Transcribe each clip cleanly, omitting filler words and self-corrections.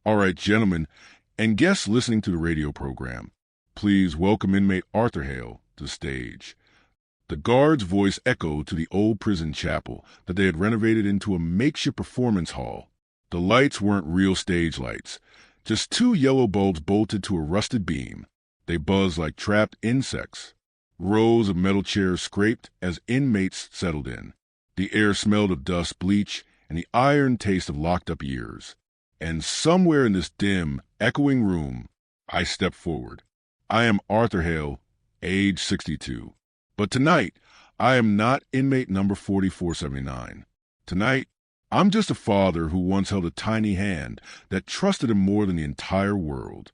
All right, gentlemen, and guests listening to the radio program, please welcome inmate Arthur Hale to the stage. The guard's voice echoed to the old prison chapel that they had renovated into a makeshift performance hall. The lights weren't real stage lights, just two yellow bulbs bolted to a rusted beam. They buzzed like trapped insects. Rows of metal chairs scraped as inmates settled in. The air smelled of dust, bleach, and the iron taste of locked-up years. And somewhere in this dim, echoing room, I stepped forward. I am Arthur Hale, age 62. But tonight, I am not inmate number 4479. Tonight, I'm just a father who once held a tiny hand that trusted him more than the entire world.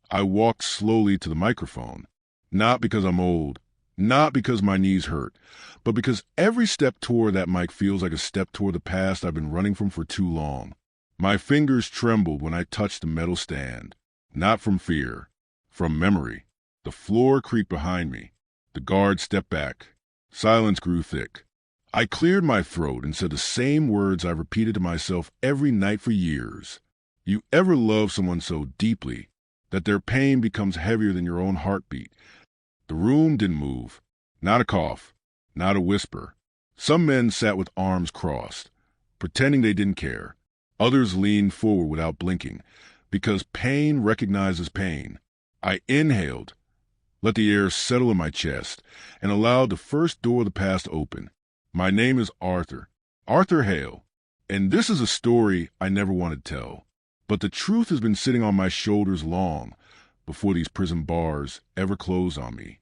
I walked slowly to the microphone, not because I'm old, not because my knees hurt, but because every step toward that mic feels like a step toward the past I've been running from for too long. My fingers trembled when I touched the metal stand, not from fear, from memory. The floor creaked behind me. The guard stepped back. Silence grew thick. I cleared my throat and said the same words I've repeated to myself every night for years. You ever love someone so deeply that their pain becomes heavier than your own heartbeat? The room didn't move. Not a cough. Not a whisper. Some men sat with arms crossed, pretending they didn't care. Others leaned forward without blinking, because pain recognizes pain. I inhaled, let the air settle in my chest, and allowed the first door of the past open. My name is Arthur Hale, and this is a story I never wanted to tell. But the truth has been sitting on my shoulders long before these prison bars ever closed on me.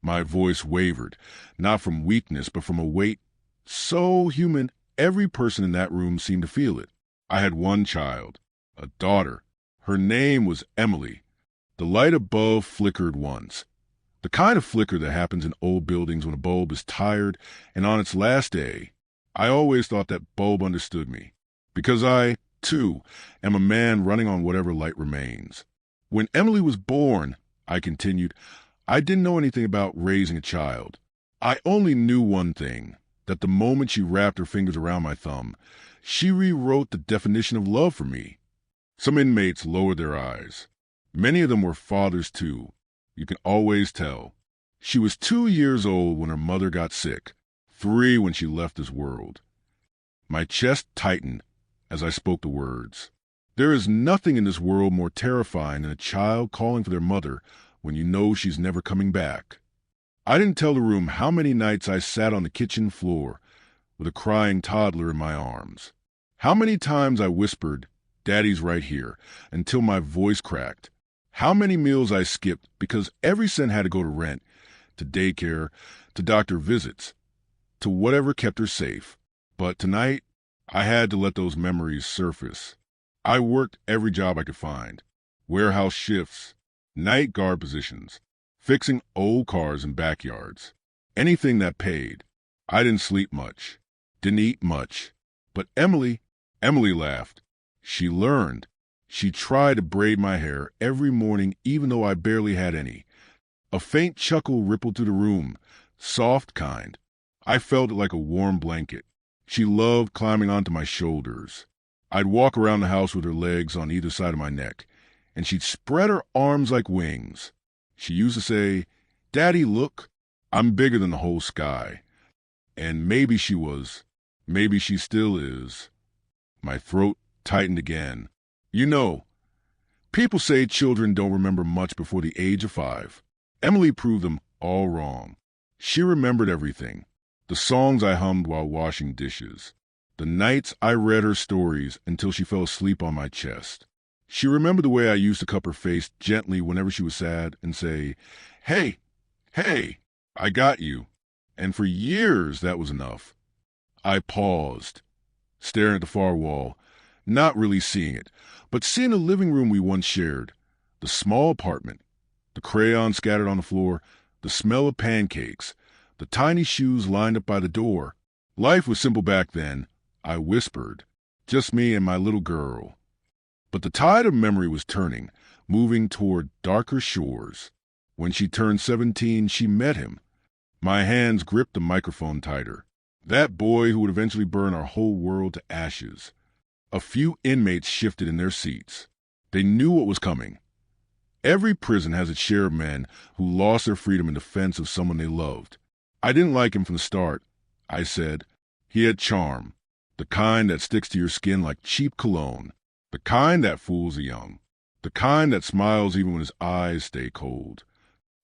My voice wavered, not from weakness, but from a weight so human every person in that room seemed to feel it. I had one child, a daughter. Her name was Emily. The light above flickered once. The kind of flicker that happens in old buildings when a bulb is tired and on its last day. I always thought that bulb understood me, because I, too, am a man running on whatever light remains. When Emily was born, I continued, I didn't know anything about raising a child. I only knew one thing, that the moment she wrapped her fingers around my thumb, she rewrote the definition of love for me. Some inmates lowered their eyes. Many of them were fathers, too. You can always tell. She was 2 years old when her mother got sick, 3 when she left this world. My chest tightened as I spoke the words. There is nothing in this world more terrifying than a child calling for their mother when you know she's never coming back. I didn't tell the room how many nights I sat on the kitchen floor with a crying toddler in my arms. How many times I whispered, "Daddy's right here," until my voice cracked. How many meals I skipped because every cent had to go to rent, to daycare, to doctor visits, to whatever kept her safe. But tonight, I had to let those memories surface. I worked every job I could find. Warehouse shifts, night guard positions, fixing old cars in backyards. Anything that paid. I didn't sleep much, didn't eat much. But Emily laughed. She learned. She tried to braid my hair every morning even though I barely had any. A faint chuckle rippled through the room, soft kind. I felt it like a warm blanket. She loved climbing onto my shoulders. I'd walk around the house with her legs on either side of my neck, and she'd spread her arms like wings. She used to say, "Daddy, look, I'm bigger than the whole sky." And maybe she was. Maybe she still is. My throat tightened again. You know, people say children don't remember much before the age of 5. Emily proved them all wrong. She remembered everything. The songs I hummed while washing dishes. The nights I read her stories until she fell asleep on my chest. She remembered the way I used to cup her face gently whenever she was sad and say, "Hey, I got you." And for years that was enough. I paused, staring at the far wall, not really seeing it, but seeing the living room we once shared, the small apartment, the crayons scattered on the floor, the smell of pancakes, the tiny shoes lined up by the door. Life was simple back then, I whispered, just me and my little girl. But the tide of memory was turning, moving toward darker shores. When she turned 17, she met him. My hands gripped the microphone tighter. That boy who would eventually burn our whole world to ashes. A few inmates shifted in their seats. They knew what was coming. Every prison has its share of men who lost their freedom in defense of someone they loved. I didn't like him from the start, I said. He had charm, the kind that sticks to your skin like cheap cologne, the kind that fools the young, the kind that smiles even when his eyes stay cold.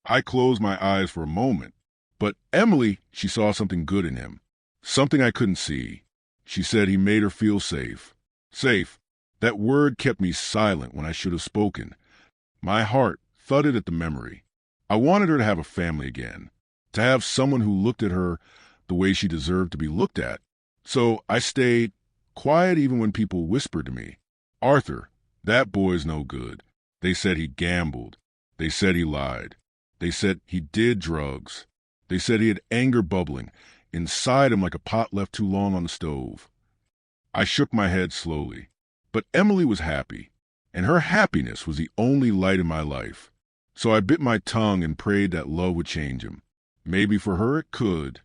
I closed my eyes for a moment, but Emily, she saw something good in him, something I couldn't see. She said he made her feel safe. Safe. That word kept me silent when I should have spoken. My heart thudded at the memory. I wanted her to have a family again, to have someone who looked at her the way she deserved to be looked at. So I stayed quiet even when people whispered to me, "Arthur, that boy's no good." They said he gambled. They said he lied. They said he did drugs. They said he had anger bubbling inside him like a pot left too long on the stove. I shook my head slowly. But Emily was happy, and her happiness was the only light in my life. So I bit my tongue and prayed that love would change him. Maybe for her it could.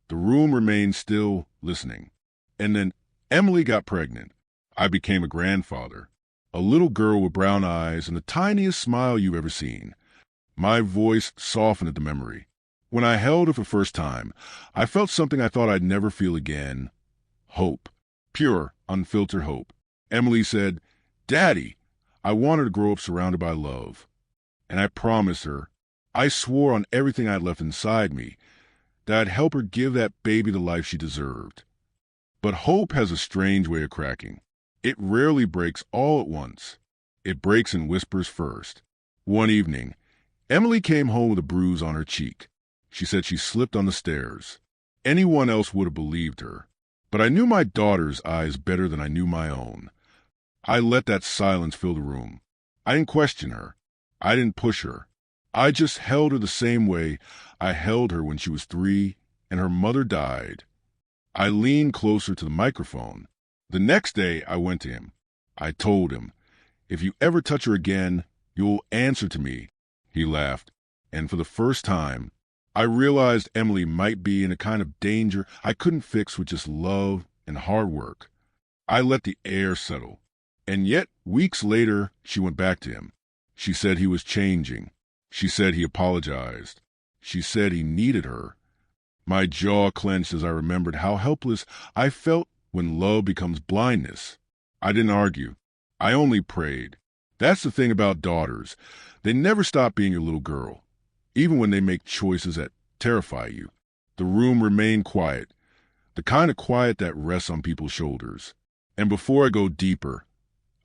The room remained still, listening. And then Emily got pregnant. I became a grandfather. A little girl with brown eyes and the tiniest smile you've ever seen. My voice softened at the memory. When I held her for the first time, I felt something I thought I'd never feel again. Hope. Pure, unfiltered hope. Emily said, "Daddy, I want her to grow up surrounded by love." And I promised her, I swore on everything I'd left inside me, that I'd help her give that baby the life she deserved. But hope has a strange way of cracking. It rarely breaks all at once. It breaks in whispers first. One evening, Emily came home with a bruise on her cheek. She said she slipped on the stairs. Anyone else would have believed her. But I knew my daughter's eyes better than I knew my own. I let that silence fill the room. I didn't question her. I didn't push her. I just held her the same way I held her when she was 3 and her mother died. I leaned closer to the microphone. The next day I went to him. I told him, "If you ever touch her again, you'll answer to me." He laughed, and for the first time, I realized Emily might be in a kind of danger I couldn't fix with just love and hard work. I let the air settle. And yet, weeks later, she went back to him. She said he was changing. She said he apologized. She said he needed her. My jaw clenched as I remembered how helpless I felt when love becomes blindness. I didn't argue. I only prayed. That's the thing about daughters. They never stop being your little girl, even when they make choices that terrify you. The room remained quiet, the kind of quiet that rests on people's shoulders. And before I go deeper,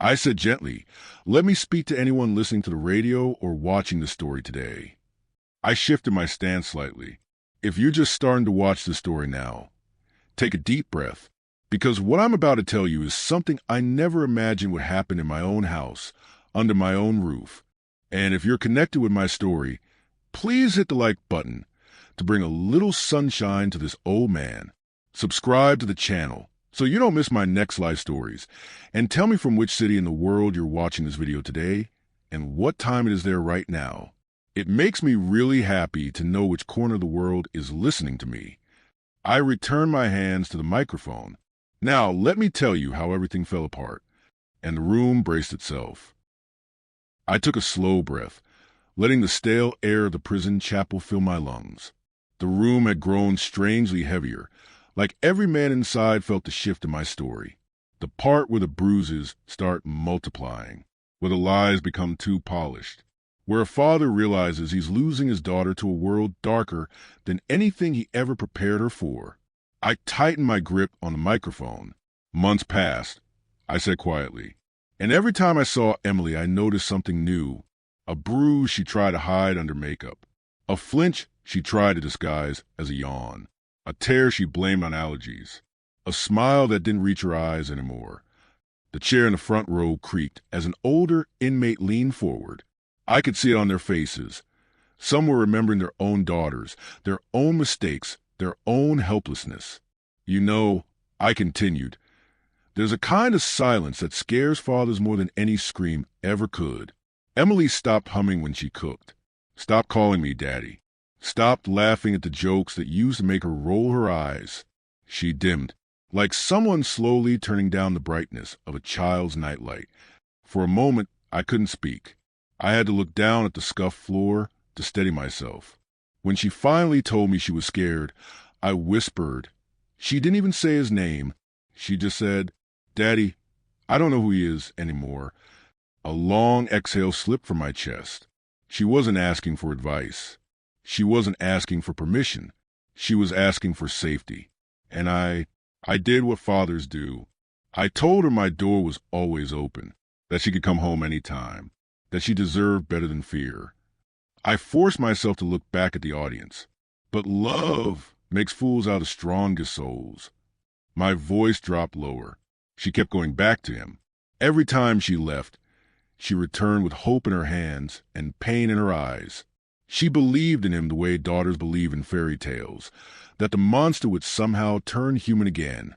I said gently, "Let me speak to anyone listening to the radio or watching the story today." I shifted my stance slightly. If you're just starting to watch the story now, take a deep breath, because what I'm about to tell you is something I never imagined would happen in my own house, under my own roof. And if you're connected with my story, please hit the like button to bring a little sunshine to this old man. Subscribe to the channel so you don't miss my next life stories. And tell me from which city in the world you're watching this video today and what time it is there right now. It makes me really happy to know which corner of the world is listening to me. I returned my hands to the microphone. Now, let me tell you how everything fell apart, and the room braced itself. I took a slow breath, letting the stale air of the prison chapel fill my lungs. The room had grown strangely heavier, like every man inside felt the shift in my story. The part where the bruises start multiplying, where the lies become too polished, where a father realizes he's losing his daughter to a world darker than anything he ever prepared her for. I tightened my grip on the microphone. Months passed, I said quietly, and every time I saw Emily, I noticed something new. A bruise she tried to hide under makeup. A flinch she tried to disguise as a yawn. A tear she blamed on allergies. A smile that didn't reach her eyes anymore. The chair in the front row creaked as an older inmate leaned forward. I could see it on their faces. Some were remembering their own daughters, their own mistakes, their own helplessness. "You know," I continued, "there's a kind of silence that scares fathers more than any scream ever could." Emily stopped humming when she cooked. Stopped calling me daddy. Stopped laughing at the jokes that used to make her roll her eyes. She dimmed, like someone slowly turning down the brightness of a child's nightlight. For a moment, I couldn't speak. I had to look down at the scuffed floor to steady myself. When she finally told me she was scared, I whispered. She didn't even say his name. She just said, "Daddy, I don't know who he is anymore." A long exhale slipped from my chest. She wasn't asking for advice. She wasn't asking for permission. She was asking for safety. And I did what fathers do. I told her my door was always open, that she could come home any time, that she deserved better than fear. I forced myself to look back at the audience. But love makes fools out of strongest souls. My voice dropped lower. She kept going back to him. Every time she left, she returned with hope in her hands and pain in her eyes. She believed in him the way daughters believe in fairy tales, that the monster would somehow turn human again.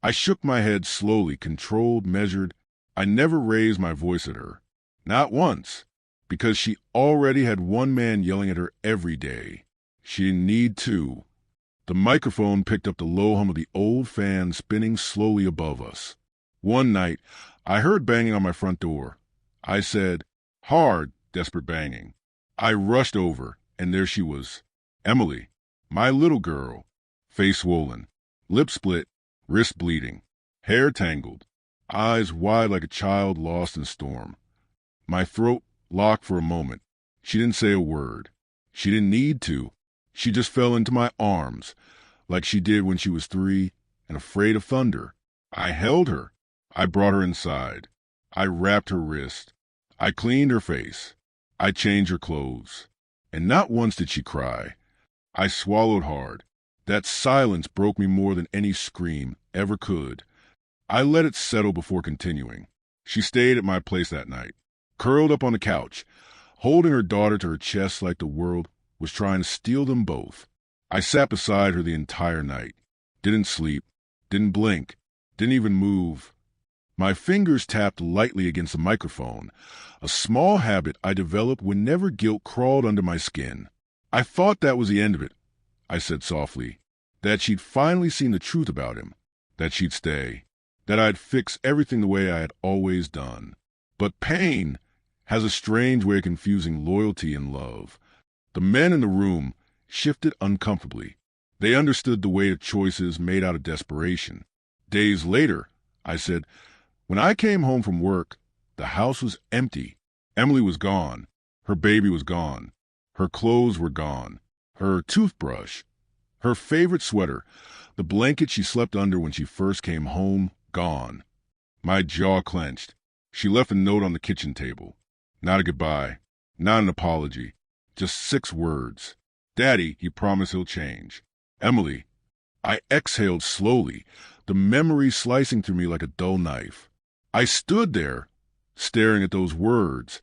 I shook my head slowly, controlled, measured. I never raised my voice at her. Not once, because she already had one man yelling at her every day. She didn't need two. The microphone picked up the low hum of the old fan spinning slowly above us. One night, I heard banging on my front door. I said, "Hard, desperate banging." I rushed over, and there she was. Emily, my little girl, face swollen, lips split, wrist bleeding, hair tangled, eyes wide like a child lost in a storm. My throat locked for a moment. She didn't say a word. She didn't need to. She just fell into my arms, like she did when she was 3 and afraid of thunder. I held her. I brought her inside. I wrapped her wrist. I cleaned her face. I changed her clothes. And not once did she cry. I swallowed hard. That silence broke me more than any scream ever could. I let it settle before continuing. She stayed at my place that night, curled up on the couch, holding her daughter to her chest like the world was trying to steal them both. I sat beside her the entire night. Didn't sleep. Didn't blink. Didn't even move. My fingers tapped lightly against the microphone, a small habit I developed whenever guilt crawled under my skin. I thought that was the end of it, I said softly, that she'd finally seen the truth about him, that she'd stay, that I'd fix everything the way I had always done. But pain has a strange way of confusing loyalty and love. The men in the room shifted uncomfortably. They understood the weight of choices made out of desperation. Days later, I said, when I came home from work, the house was empty. Emily was gone. Her baby was gone. Her clothes were gone. Her toothbrush, her favorite sweater, the blanket she slept under when she first came home, gone. My jaw clenched. She left a note on the kitchen table. Not a goodbye, not an apology, just 6 words. "Daddy, he promised he'll change." Emily. I exhaled slowly, the memory slicing through me like a dull knife. I stood there, staring at those words,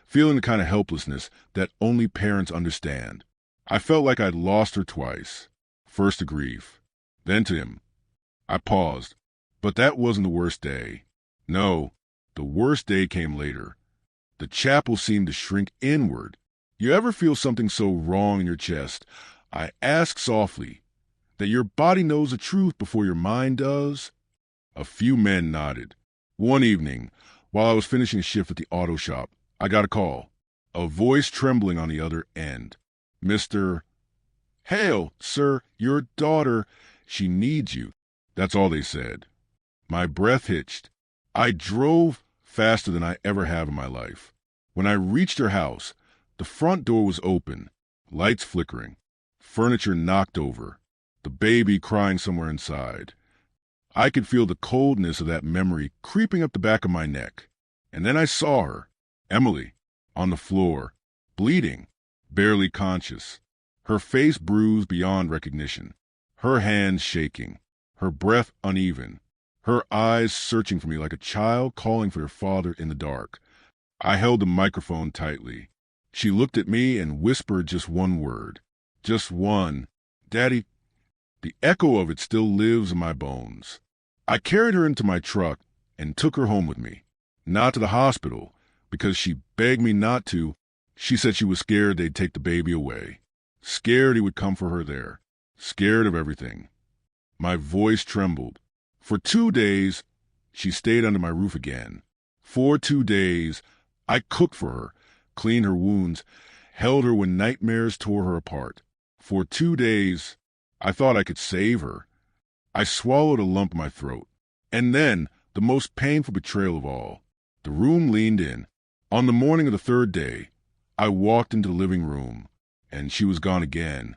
feeling the kind of helplessness that only parents understand. I felt like I'd lost her twice. First to grief, then to him. I paused, but that wasn't the worst day. No, the worst day came later. The chapel seemed to shrink inward. You ever feel something so wrong in your chest? I asked softly, that your body knows the truth before your mind does? A few men nodded. One evening, while I was finishing a shift at the auto shop, I got a call, a voice trembling on the other end. "Mr. Hale, sir, your daughter, she needs you." That's all they said. My breath hitched. I drove faster than I ever have in my life. When I reached her house, the front door was open, lights flickering, furniture knocked over, the baby crying somewhere inside. I could feel the coldness of that memory creeping up the back of my neck. And then I saw her, Emily, on the floor, bleeding, barely conscious, her face bruised beyond recognition, her hands shaking, her breath uneven, her eyes searching for me like a child calling for her father in the dark. I held the microphone tightly. She looked at me and whispered just one word. Just one. "Daddy." The echo of it still lives in my bones. I carried her into my truck and took her home with me. Not to the hospital, because she begged me not to. She said she was scared they'd take the baby away. Scared he would come for her there. Scared of everything. My voice trembled. For 2 days, she stayed under my roof again. For 2 days, I cooked for her, cleaned her wounds, held her when nightmares tore her apart. For 2 days, I thought I could save her. I swallowed a lump in my throat. And then, the most painful betrayal of all, the room leaned in. On the morning of the third day, I walked into the living room, and she was gone again.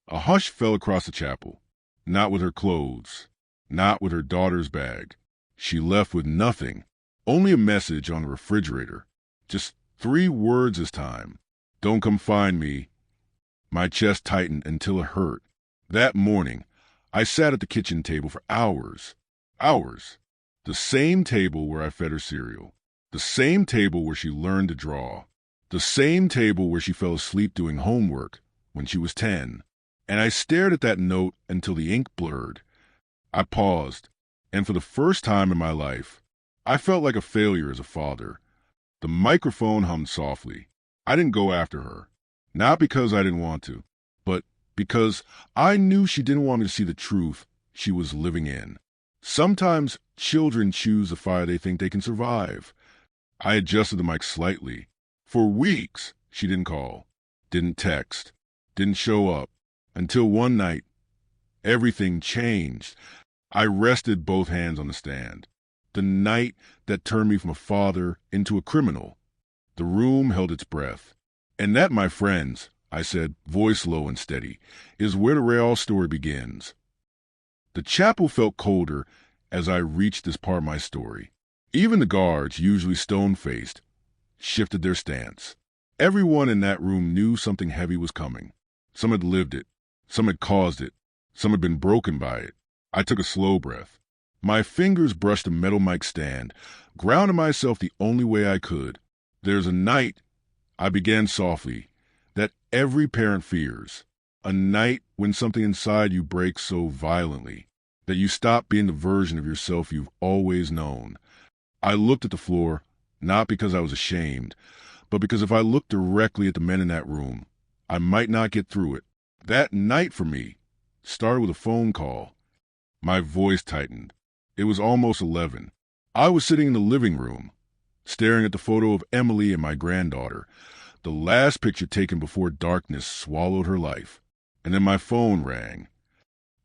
A hush fell across the chapel. Not with her clothes, not with her daughter's bag. She left with nothing, only a message on the refrigerator. Just 3 words this time. Don't come find me. My chest tightened until it hurt. That morning, I sat at the kitchen table for hours. Hours. The same table where I fed her cereal. The same table where she learned to draw. The same table where she fell asleep doing homework when she was 10. And I stared at that note until the ink blurred. I paused, and for the first time in my life, I felt like a failure as a father. The microphone hummed softly. I didn't go after her. Not because I didn't want to, but because I knew she didn't want me to see the truth she was living in. Sometimes children choose the fire they think they can survive. I adjusted the mic slightly. For weeks, she didn't call, didn't text, didn't show up, until one night, everything changed. I rested both hands on the stand. The night that turned me from a father into a criminal. The room held its breath. And that, my friends, I said, voice low and steady, is where the real story begins. The chapel felt colder as I reached this part of my story. Even the guards, usually stone-faced, shifted their stance. Everyone in that room knew something heavy was coming. Some had lived it. Some had caused it. Some had been broken by it. I took a slow breath. My fingers brushed the metal mic stand, grounded myself the only way I could. There's a night, I began softly, that every parent fears. A night when something inside you breaks so violently that you stop being the version of yourself you've always known. I looked at the floor, not because I was ashamed, but because if I looked directly at the men in that room, I might not get through it. That night for me started with a phone call. My voice tightened. It was almost 11. I was sitting in the living room, staring at the photo of Emily and my granddaughter, the last picture taken before darkness swallowed her life. And then my phone rang.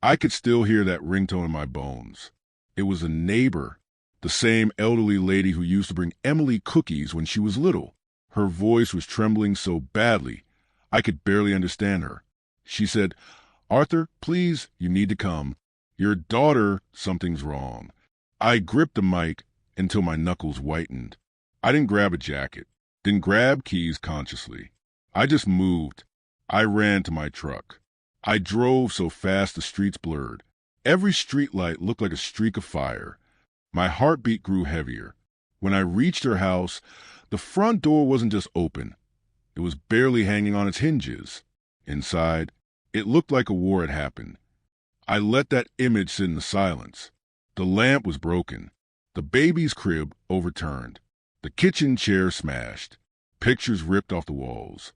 I could still hear that ringtone in my bones. It was a neighbor, the same elderly lady who used to bring Emily cookies when she was little. Her voice was trembling so badly, I could barely understand her. She said, "Arthur, please, you need to come. Your daughter, something's wrong." I gripped the mic until my knuckles whitened. I didn't grab a jacket, didn't grab keys consciously. I just moved. I ran to my truck. I drove so fast the streets blurred. Every streetlight looked like a streak of fire. My heartbeat grew heavier. When I reached her house, the front door wasn't just open. It was barely hanging on its hinges. Inside, it looked like a war had happened. I let that image sit in the silence. The lamp was broken. The baby's crib overturned. The kitchen chair smashed. Pictures ripped off the walls.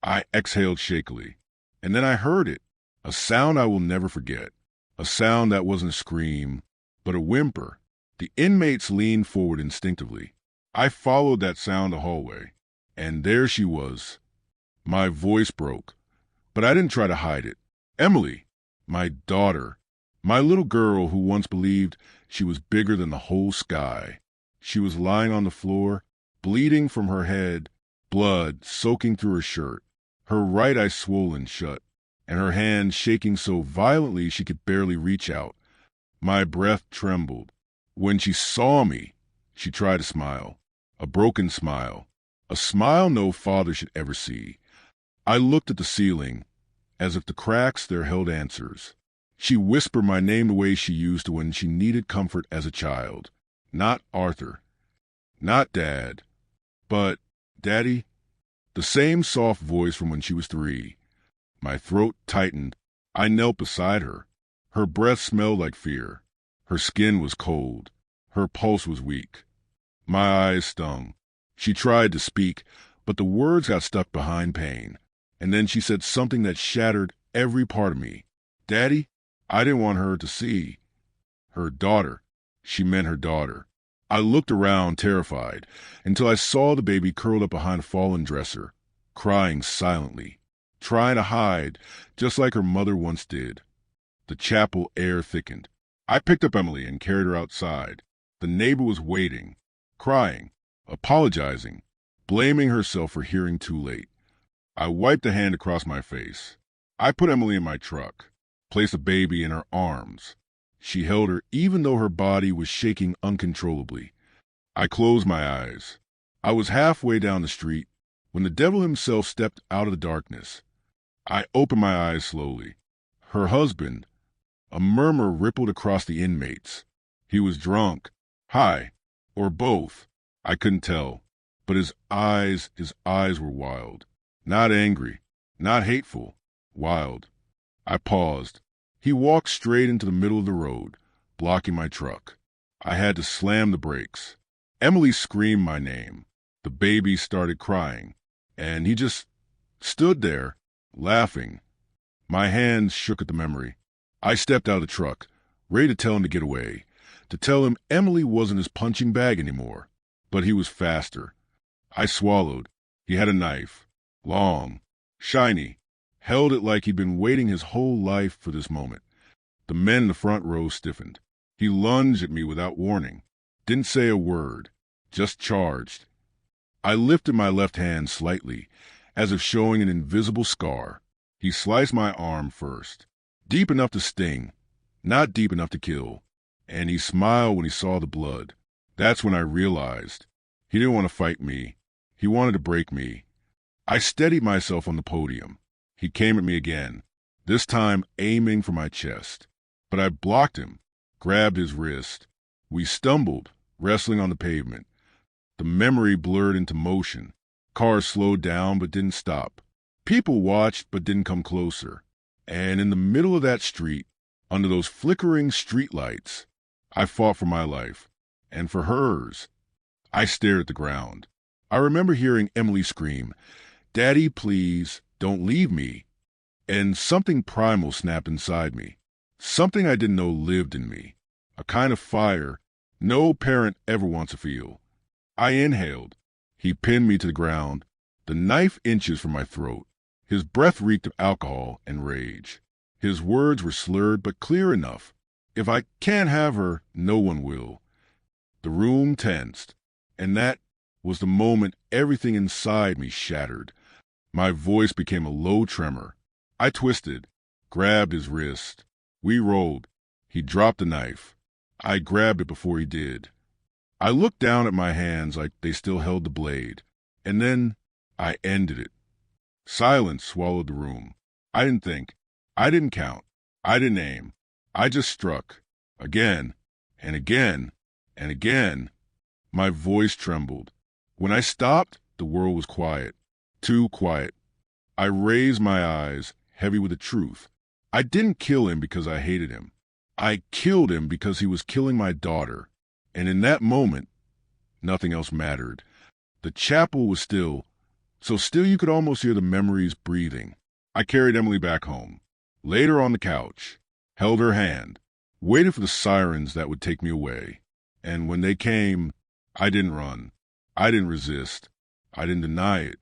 I exhaled shakily. And then I heard it. A sound I will never forget. A sound that wasn't a scream, but a whimper. The inmates leaned forward instinctively. I followed that sound the hallway. And there she was. My voice broke. But I didn't try to hide it. Emily, my daughter, my little girl who once believed she was bigger than the whole sky. She was lying on the floor, bleeding from her head, blood soaking through her shirt, her right eye swollen shut, and her hand shaking so violently she could barely reach out. My breath trembled. When she saw me, she tried to smile, a broken smile, a smile no father should ever see. I looked at the ceiling, as if the cracks there held answers. She whispered my name the way she used to when she needed comfort as a child. Not Arthur. Not Dad. But Daddy. The same soft voice from when she was 3. My throat tightened. I knelt beside her. Her breath smelled like fear. Her skin was cold. Her pulse was weak. My eyes stung. She tried to speak, but the words got stuck behind pain. And then she said something that shattered every part of me. Daddy, I didn't want her to see. Her daughter. She meant her daughter. I looked around, terrified, until I saw the baby curled up behind a fallen dresser, crying silently, trying to hide, just like her mother once did. The chapel air thickened. I picked up Emily and carried her outside. The neighbor was waiting, crying, apologizing, blaming herself for hearing too late. I wiped a hand across my face. I put Emily in my truck, placed the baby in her arms. She held her even though her body was shaking uncontrollably. I closed my eyes. I was halfway down the street when the devil himself stepped out of the darkness. I opened my eyes slowly. Her husband. A murmur rippled across the inmates. He was drunk, high, or both. I couldn't tell. But his eyes were wild. Not angry, not hateful, wild. I paused. He walked straight into the middle of the road, blocking my truck. I had to slam the brakes. Emily screamed my name. The baby started crying, and he just stood there, laughing. My hands shook at the memory. I stepped out of the truck, ready to tell him to get away, to tell him Emily wasn't his punching bag anymore. But he was faster. I swallowed. He had a knife, long, shiny, held it like he'd been waiting his whole life for this moment. The men in the front row stiffened. He lunged at me without warning, didn't say a word, just charged. I lifted my left hand slightly, as if showing an invisible scar. He sliced my arm first, deep enough to sting, not deep enough to kill, and he smiled when he saw the blood. That's when I realized he didn't want to fight me. He wanted to break me. I steadied myself on the podium. He came at me again, this time aiming for my chest. But I blocked him, grabbed his wrist. We stumbled, wrestling on the pavement. The memory blurred into motion. Cars slowed down but didn't stop. People watched but didn't come closer. And in the middle of that street, under those flickering streetlights, I fought for my life, and for hers. I stared at the ground. I remember hearing Emily scream, "Daddy, please, don't leave me." And something primal snapped inside me. Something I didn't know lived in me. A kind of fire no parent ever wants to feel. I inhaled. He pinned me to the ground, the knife inches from my throat. His breath reeked of alcohol and rage. His words were slurred but clear enough. If I can't have her, no one will. The room tensed, and that was the moment everything inside me shattered. My voice became a low tremor. I twisted, grabbed his wrist. We rolled. He dropped the knife. I grabbed it before he did. I looked down at my hands like they still held the blade, and then I ended it. Silence swallowed the room. I didn't think. I didn't count. I didn't aim. I just struck. Again, and again, and again. My voice trembled. When I stopped, the world was quiet. Too quiet. I raised my eyes, heavy with the truth. I didn't kill him because I hated him. I killed him because he was killing my daughter. And in that moment, nothing else mattered. The chapel was still, so still you could almost hear the memories breathing. I carried Emily back home, laid her on the couch, held her hand, waited for the sirens that would take me away. And when they came, I didn't run. I didn't resist. I didn't deny it.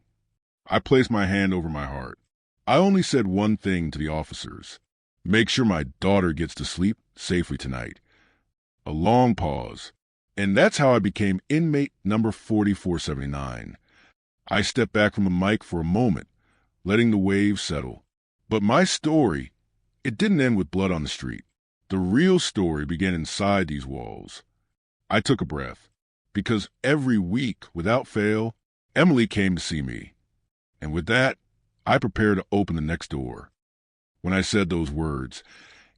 I placed my hand over my heart. I only said one thing to the officers. Make sure my daughter gets to sleep safely tonight. A long pause. And that's how I became inmate number 4479. I stepped back from the mic for a moment, letting the waves settle. But my story, it didn't end with blood on the street. The real story began inside these walls. I took a breath, because every week, without fail, Emily came to see me. And with that, I prepared to open the next door. When I said those words,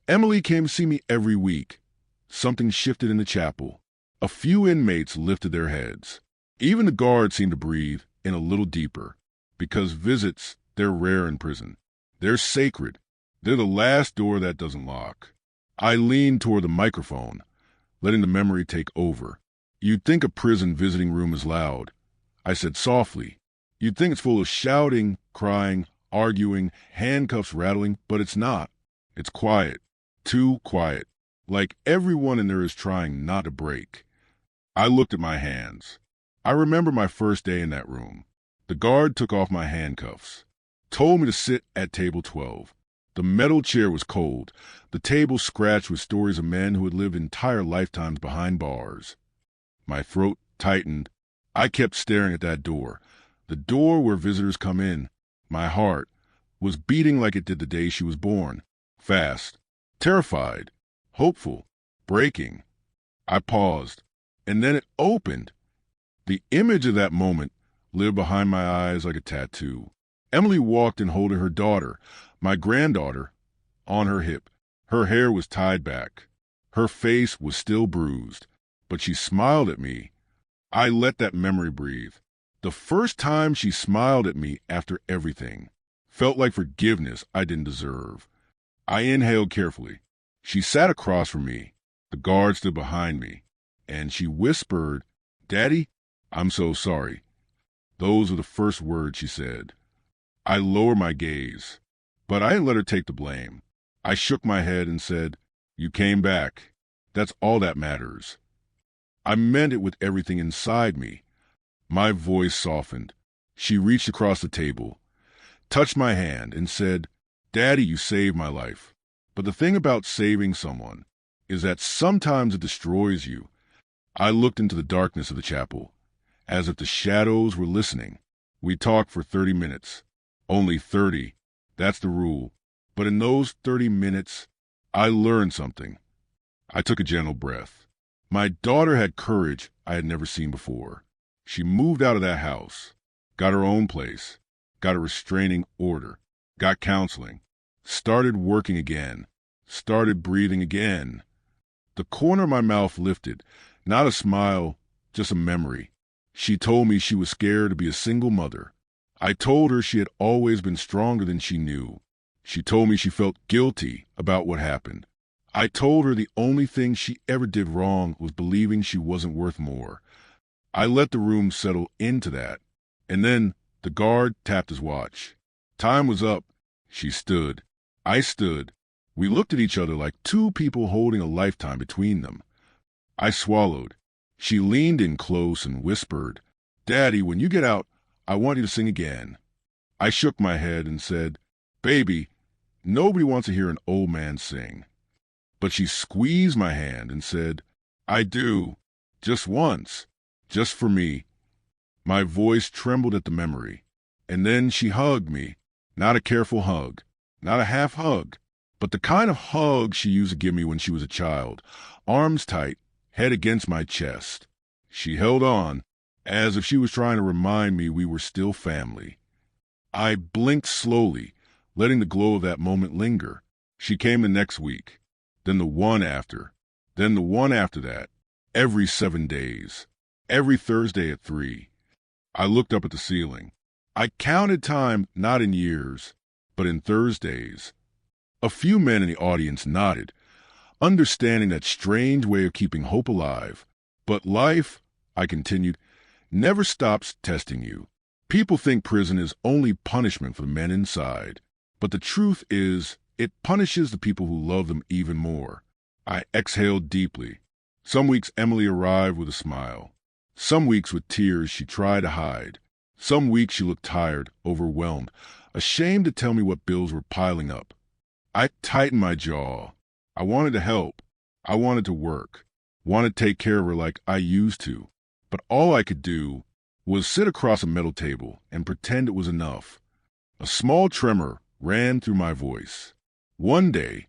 Emily came to see me every week. Something shifted in the chapel. A few inmates lifted their heads. Even the guards seemed to breathe in a little deeper, because visits, they're rare in prison. They're sacred. They're the last door that doesn't lock. I leaned toward the microphone, letting the memory take over. You'd think a prison visiting room is loud. I said softly. You'd think it's full of shouting, crying, arguing, handcuffs rattling, but it's not. It's quiet. Too quiet. Like everyone in there is trying not to break. I looked at my hands. I remember my first day in that room. The guard took off my handcuffs, told me to sit at table 12. The metal chair was cold, the table scratched with stories of men who had lived entire lifetimes behind bars. My throat tightened. I kept staring at that door, the door where visitors come in. My heart was beating like it did the day she was born, fast, terrified, hopeful, breaking. I paused, and then it opened. The image of that moment lived behind my eyes like a tattoo. Emily walked and holding her daughter, my granddaughter, on her hip. Her hair was tied back. Her face was still bruised, but she smiled at me. I let that memory breathe. The first time she smiled at me after everything felt like forgiveness I didn't deserve. I inhaled carefully. She sat across from me. The guard stood behind me, and she whispered, "Daddy, I'm so sorry." Those were the first words she said. I lowered my gaze, but I didn't let her take the blame. I shook my head and said, "You came back. That's all that matters." I meant it with everything inside me. My voice softened. She reached across the table, touched my hand, and said, "Daddy, you saved my life. But the thing about saving someone is that sometimes it destroys you." I looked into the darkness of the chapel, as if the shadows were listening. We talked for 30 minutes. Only 30. That's the rule. But in those 30 minutes, I learned something. I took a gentle breath. My daughter had courage I had never seen before. She moved out of that house, got her own place, got a restraining order, got counseling, started working again, started breathing again. The corner of my mouth lifted, not a smile, just a memory. She told me she was scared to be a single mother. I told her she had always been stronger than she knew. She told me she felt guilty about what happened. I told her the only thing she ever did wrong was believing she wasn't worth more. I let the room settle into that. And then the guard tapped his watch. Time was up. She stood. I stood. We looked at each other like two people holding a lifetime between them. I swallowed. She leaned in close and whispered, "Daddy, when you get out, I want you to sing again." I shook my head and said, "Baby, nobody wants to hear an old man sing." But she squeezed my hand and said, "I do. Just once. Just for me." My voice trembled at the memory. And then she hugged me. Not a careful hug. Not a half hug. But the kind of hug she used to give me when she was a child. Arms tight, head against my chest. She held on, as if she was trying to remind me we were still family. I blinked slowly, letting the glow of that moment linger. She came the next week. Then the one after. Then the one after that. Every 7 days. Every Thursday at 3. I looked up at the ceiling. I counted time not in years, but in Thursdays. A few men in the audience nodded, understanding that strange way of keeping hope alive. But life, I continued, never stops testing you. People think prison is only punishment for the men inside, but the truth is, it punishes the people who love them even more. I exhaled deeply. Some weeks Emily arrived with a smile. Some weeks with tears she tried to hide. Some weeks she looked tired, overwhelmed, ashamed to tell me what bills were piling up. I tightened my jaw. I wanted to help. I wanted to work. Wanted to take care of her like I used to. But all I could do was sit across a metal table and pretend it was enough. A small tremor ran through my voice. One day,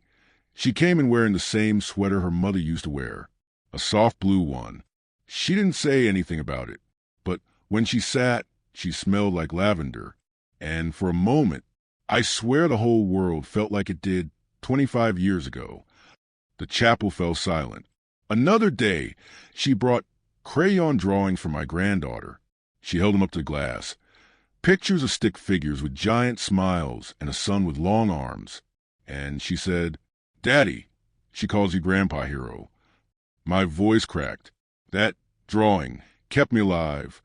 she came in wearing the same sweater her mother used to wear, a soft blue one. She didn't say anything about it, but when she sat, she smelled like lavender. And for a moment, I swear the whole world felt like it did 25 years ago. The chapel fell silent. Another day, she brought crayon drawings for my granddaughter. She held them up to the glass. Pictures of stick figures with giant smiles and a son with long arms. And she said, "Daddy," she calls you Grandpa Hero. My voice cracked. That drawing kept me alive.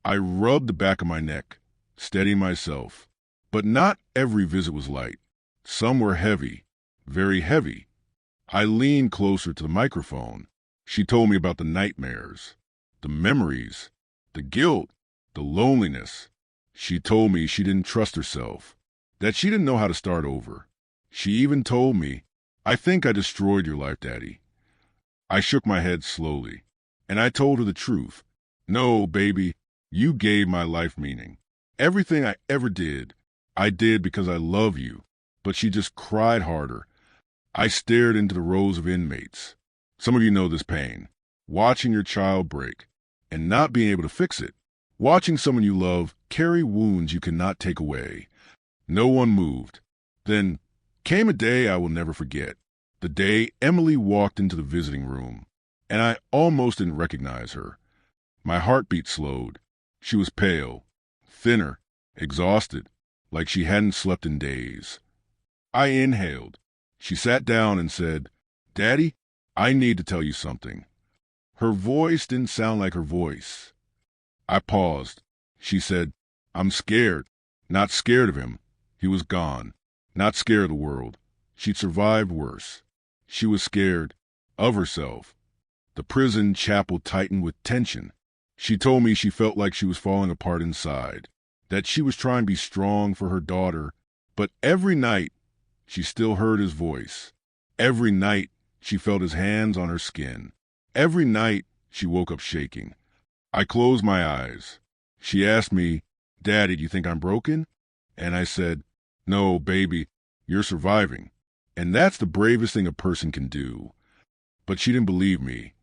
I rubbed the back of my neck, steadying myself. But not every visit was light. Some were heavy, very heavy. I leaned closer to the microphone. She told me about the nightmares. the memories, the guilt, the loneliness. She told me she didn't trust herself, that she didn't know how to start over. She even told me, "I think I destroyed your life, Daddy." I shook my head slowly, and I told her the truth. "No, baby, you gave my life meaning. Everything I ever did, I did because I love you." But she just cried harder. I stared into the rows of inmates. Some of you know this pain. Watching your child break and not being able to fix it. Watching someone you love carry wounds you cannot take away. No one moved. Then came a day I will never forget. The day Emily walked into the visiting room, and I almost didn't recognize her. My heartbeat slowed. She was pale, thinner, exhausted, like she hadn't slept in days. I inhaled. She sat down and said, "Daddy, I need to tell you something." Her voice didn't sound like her voice. I paused. She said, "I'm scared." Not scared of him. He was gone. Not scared of the world. She'd survived worse. She was scared of herself. The prison chapel tightened with tension. She told me she felt like she was falling apart inside, that she was trying to be strong for her daughter, but every night she still heard his voice. Every night she felt his hands on her skin. Every night she woke up shaking. I closed my eyes. She asked me, "Daddy, do you think I'm broken?" And I said, "No, baby, you're surviving." And that's the bravest thing a person can do. But she didn't believe me.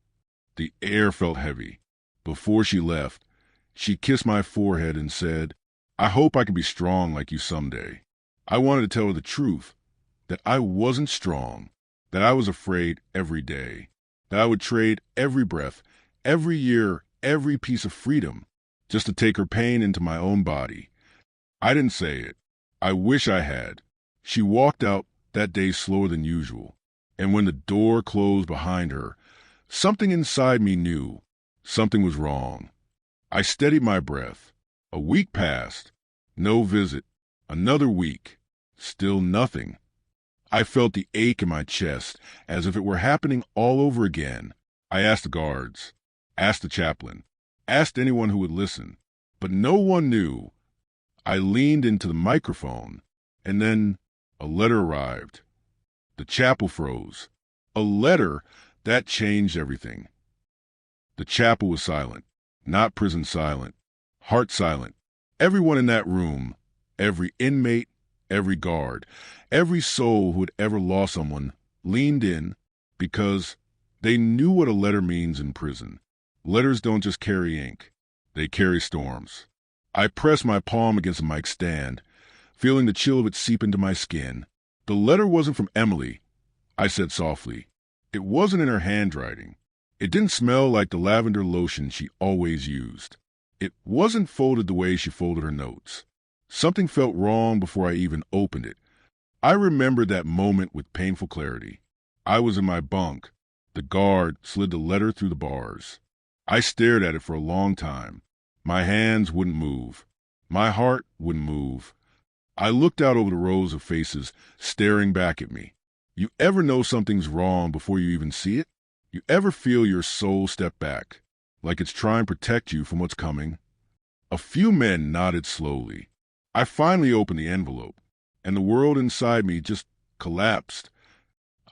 The air felt heavy. Before she left, she kissed my forehead and said, "I hope I can be strong like you someday." I wanted to tell her the truth, that I wasn't strong, that I was afraid every day, that I would trade every breath, every year, every piece of freedom, just to take her pain into my own body. I didn't say it. I wish I had. She walked out that day slower than usual, and when the door closed behind her, something inside me knew something was wrong. I steadied my breath. A week passed. No visit. Another week. Still nothing. I felt the ache in my chest, as if it were happening all over again. I asked the guards, asked the chaplain, asked anyone who would listen, but no one knew. I leaned into the microphone, and then a letter arrived. The chapel froze. A letter that changed everything. The chapel was silent, not prison silent, heart silent. Everyone in that room, every inmate, every guard, every soul who had ever lost someone, leaned in because they knew what a letter means in prison. Letters don't just carry ink, they carry storms. I pressed my palm against the mic stand, feeling the chill of it seep into my skin. The letter wasn't from Emily, I said softly. It wasn't in her handwriting. It didn't smell like the lavender lotion she always used. It wasn't folded the way she folded her notes. Something felt wrong before I even opened it. I remembered that moment with painful clarity. I was in my bunk. The guard slid the letter through the bars. I stared at it for a long time. My hands wouldn't move. My heart wouldn't move. I looked out over the rows of faces staring back at me. You ever know something's wrong before you even see it? You ever feel your soul step back, like it's trying to protect you from what's coming? A few men nodded slowly. I finally opened the envelope, and the world inside me just collapsed.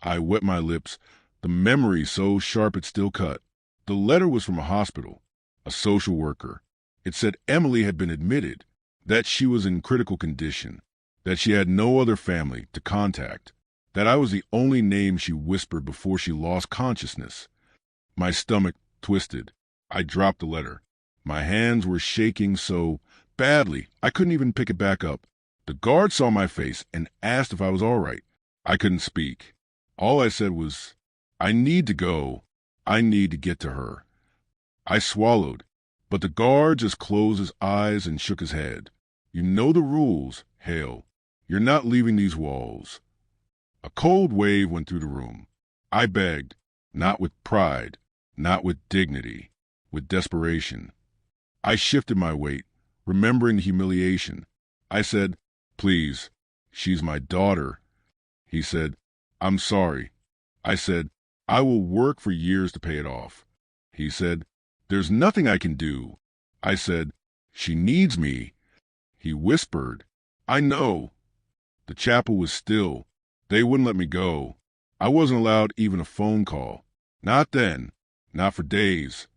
I wet my lips, the memory so sharp it still cut. The letter was from a hospital, a social worker. It said Emily had been admitted, that she was in critical condition, that she had no other family to contact, that I was the only name she whispered before she lost consciousness. My stomach twisted. I dropped the letter. My hands were shaking so badly I couldn't even pick it back up. The guard saw my face and asked if I was all right. I couldn't speak. All I said was, "I need to go. I need to get to her." I swallowed, but the guard just closed his eyes and shook his head. "You know the rules, Hale. You're not leaving these walls." A cold wave went through the room. I begged, not with pride, not with dignity, with desperation. I shifted my weight, remembering the humiliation. I said, "Please, she's my daughter." He said, "I'm sorry." I said, "I will work for years to pay it off." He said, "There's nothing I can do." I said, "She needs me." He whispered, "I know." The chapel was still. They wouldn't let me go. I wasn't allowed even a phone call. Not then. Not for days.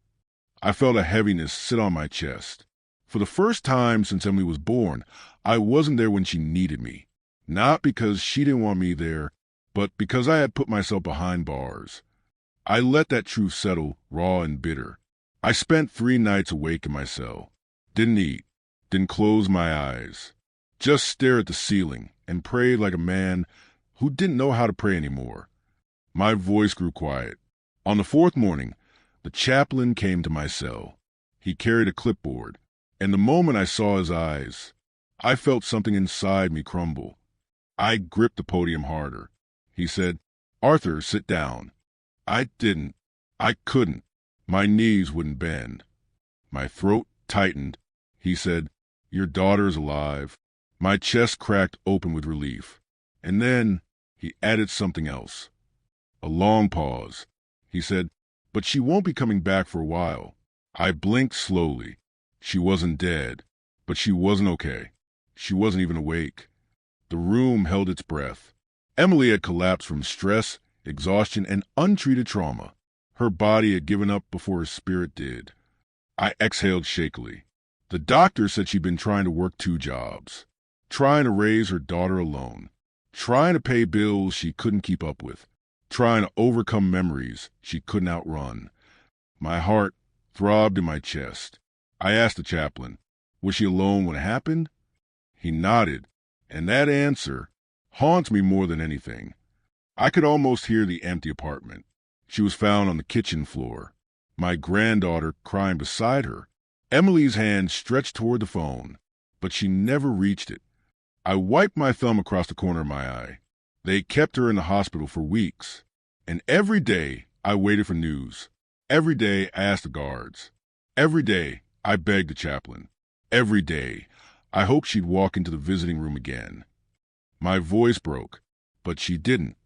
I felt a heaviness sit on my chest. For the first time since Emily was born, I wasn't there when she needed me. Not because she didn't want me there, but because I had put myself behind bars. I let that truth settle, raw and bitter. I spent 3 nights awake in my cell. Didn't eat. Didn't close my eyes. Just stared at the ceiling and prayed like a man who didn't know how to pray anymore. My voice grew quiet. On the 4th morning, the chaplain came to my cell. He carried a clipboard, and the moment I saw his eyes, I felt something inside me crumble. I gripped the podium harder. He said, "Arthur, sit down." I didn't. I couldn't. My knees wouldn't bend. My throat tightened. He said, "Your daughter's alive." My chest cracked open with relief. And then he added something else. A long pause. He said, "But she won't be coming back for a while." I blinked slowly. She wasn't dead, but she wasn't okay. She wasn't even awake. The room held its breath. Emily had collapsed from stress, exhaustion, and untreated trauma. Her body had given up before her spirit did. I exhaled shakily. The doctor said she'd been trying to work 2 jobs, trying to raise her daughter alone, trying to pay bills she couldn't keep up with, trying to overcome memories she couldn't outrun. My heart throbbed in my chest. I asked the chaplain, was she alone when it happened? He nodded, and that answer haunts me more than anything. I could almost hear the empty apartment. She was found on the kitchen floor, my granddaughter crying beside her. Emily's hand stretched toward the phone, but she never reached it. I wiped my thumb across the corner of my eye. They kept her in the hospital for weeks, and every day I waited for news. Every day I asked the guards. Every day I begged the chaplain. Every day I hoped she'd walk into the visiting room again. My voice broke, but she didn't.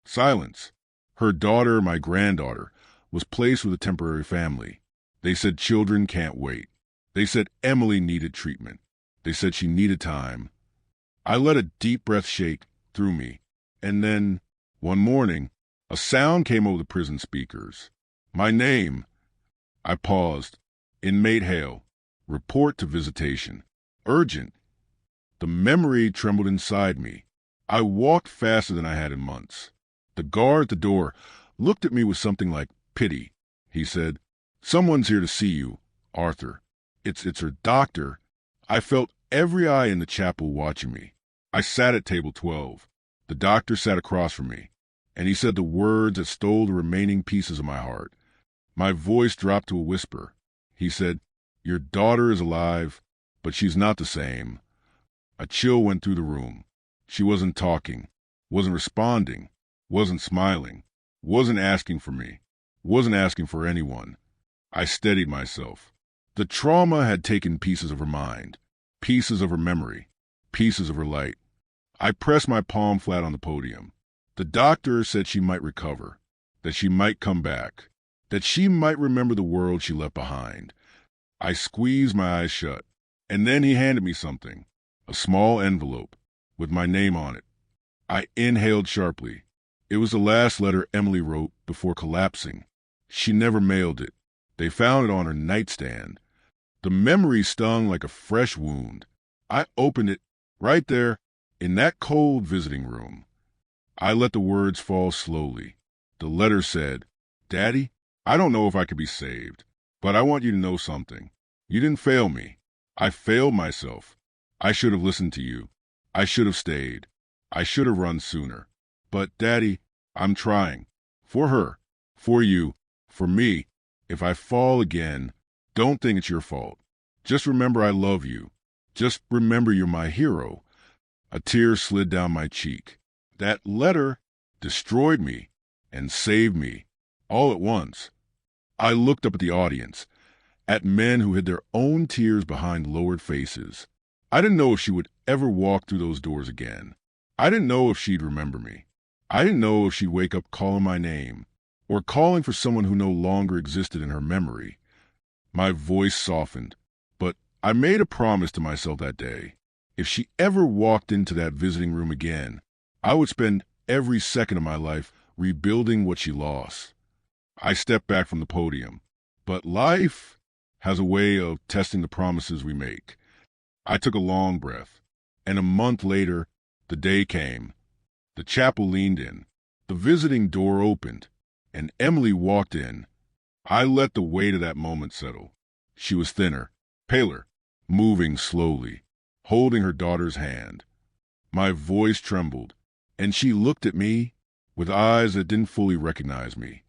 Silence. Her daughter, my granddaughter, was placed with a temporary family. They said children can't wait. They said Emily needed treatment. They said she needed time. I let a deep breath shake through me, and then, one morning, a sound came over the prison speakers. My name. I paused. Inmate Hale. Report to visitation. Urgent. The memory trembled inside me. I walked faster than I had in months. The guard at the door looked at me with something like pity. He said, "Someone's here to see you, Arthur." It's her doctor." I felt every eye in the chapel watching me. I sat at table 12. The doctor sat across from me, and he said the words that stole the remaining pieces of my heart. My voice dropped to a whisper. He said, "Your daughter is alive, but she's not the same." A chill went through the room. She wasn't talking, wasn't responding, wasn't smiling, wasn't asking for me, wasn't asking for anyone. I steadied myself. The trauma had taken pieces of her mind, pieces of her memory, pieces of her light. I pressed my palm flat on the podium. The doctor said she might recover, that she might come back, that she might remember the world she left behind. I squeezed my eyes shut, and then he handed me something, a small envelope with my name on it. I inhaled sharply. It was the last letter Emily wrote before collapsing. She never mailed it. They found it on her nightstand. The memory stung like a fresh wound. I opened it right there in that cold visiting room. I let the words fall slowly. The letter said, "Daddy, I don't know if I could be saved, but I want you to know something. You didn't fail me. I failed myself. I should have listened to you. I should have stayed. I should have run sooner. But, Daddy, I'm trying. For her. For you. For me. If I fall again, don't think it's your fault. Just remember I love you. Just remember you're my hero." A tear slid down my cheek. That letter destroyed me and saved me, all at once. I looked up at the audience, at men who hid their own tears behind lowered faces. I didn't know if she would ever walk through those doors again. I didn't know if she'd remember me. I didn't know if she'd wake up calling my name, or calling for someone who no longer existed in her memory. My voice softened, but I made a promise to myself that day. If she ever walked into that visiting room again, I would spend every second of my life rebuilding what she lost. I stepped back from the podium, but life has a way of testing the promises we make. I took a long breath, and a month later, the day came. The chapel leaned in, the visiting door opened, and Emily walked in. I let the weight of that moment settle. She was thinner, paler, moving slowly, holding her daughter's hand. My voice trembled, and she looked at me with eyes that didn't fully recognize me.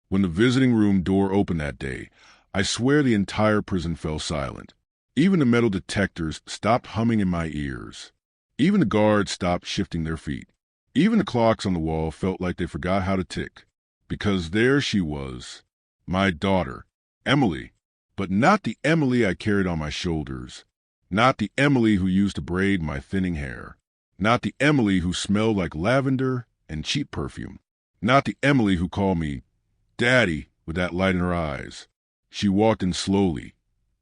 When the visiting room door opened that day, I swear the entire prison fell silent. Even the metal detectors stopped humming in my ears. Even the guards stopped shifting their feet. Even the clocks on the wall felt like they forgot how to tick. Because there she was, my daughter, Emily, but not the Emily I carried on my shoulders. Not the Emily who used to braid my thinning hair. Not the Emily who smelled like lavender and cheap perfume. Not the Emily who called me Daddy with that light in her eyes. She walked in slowly,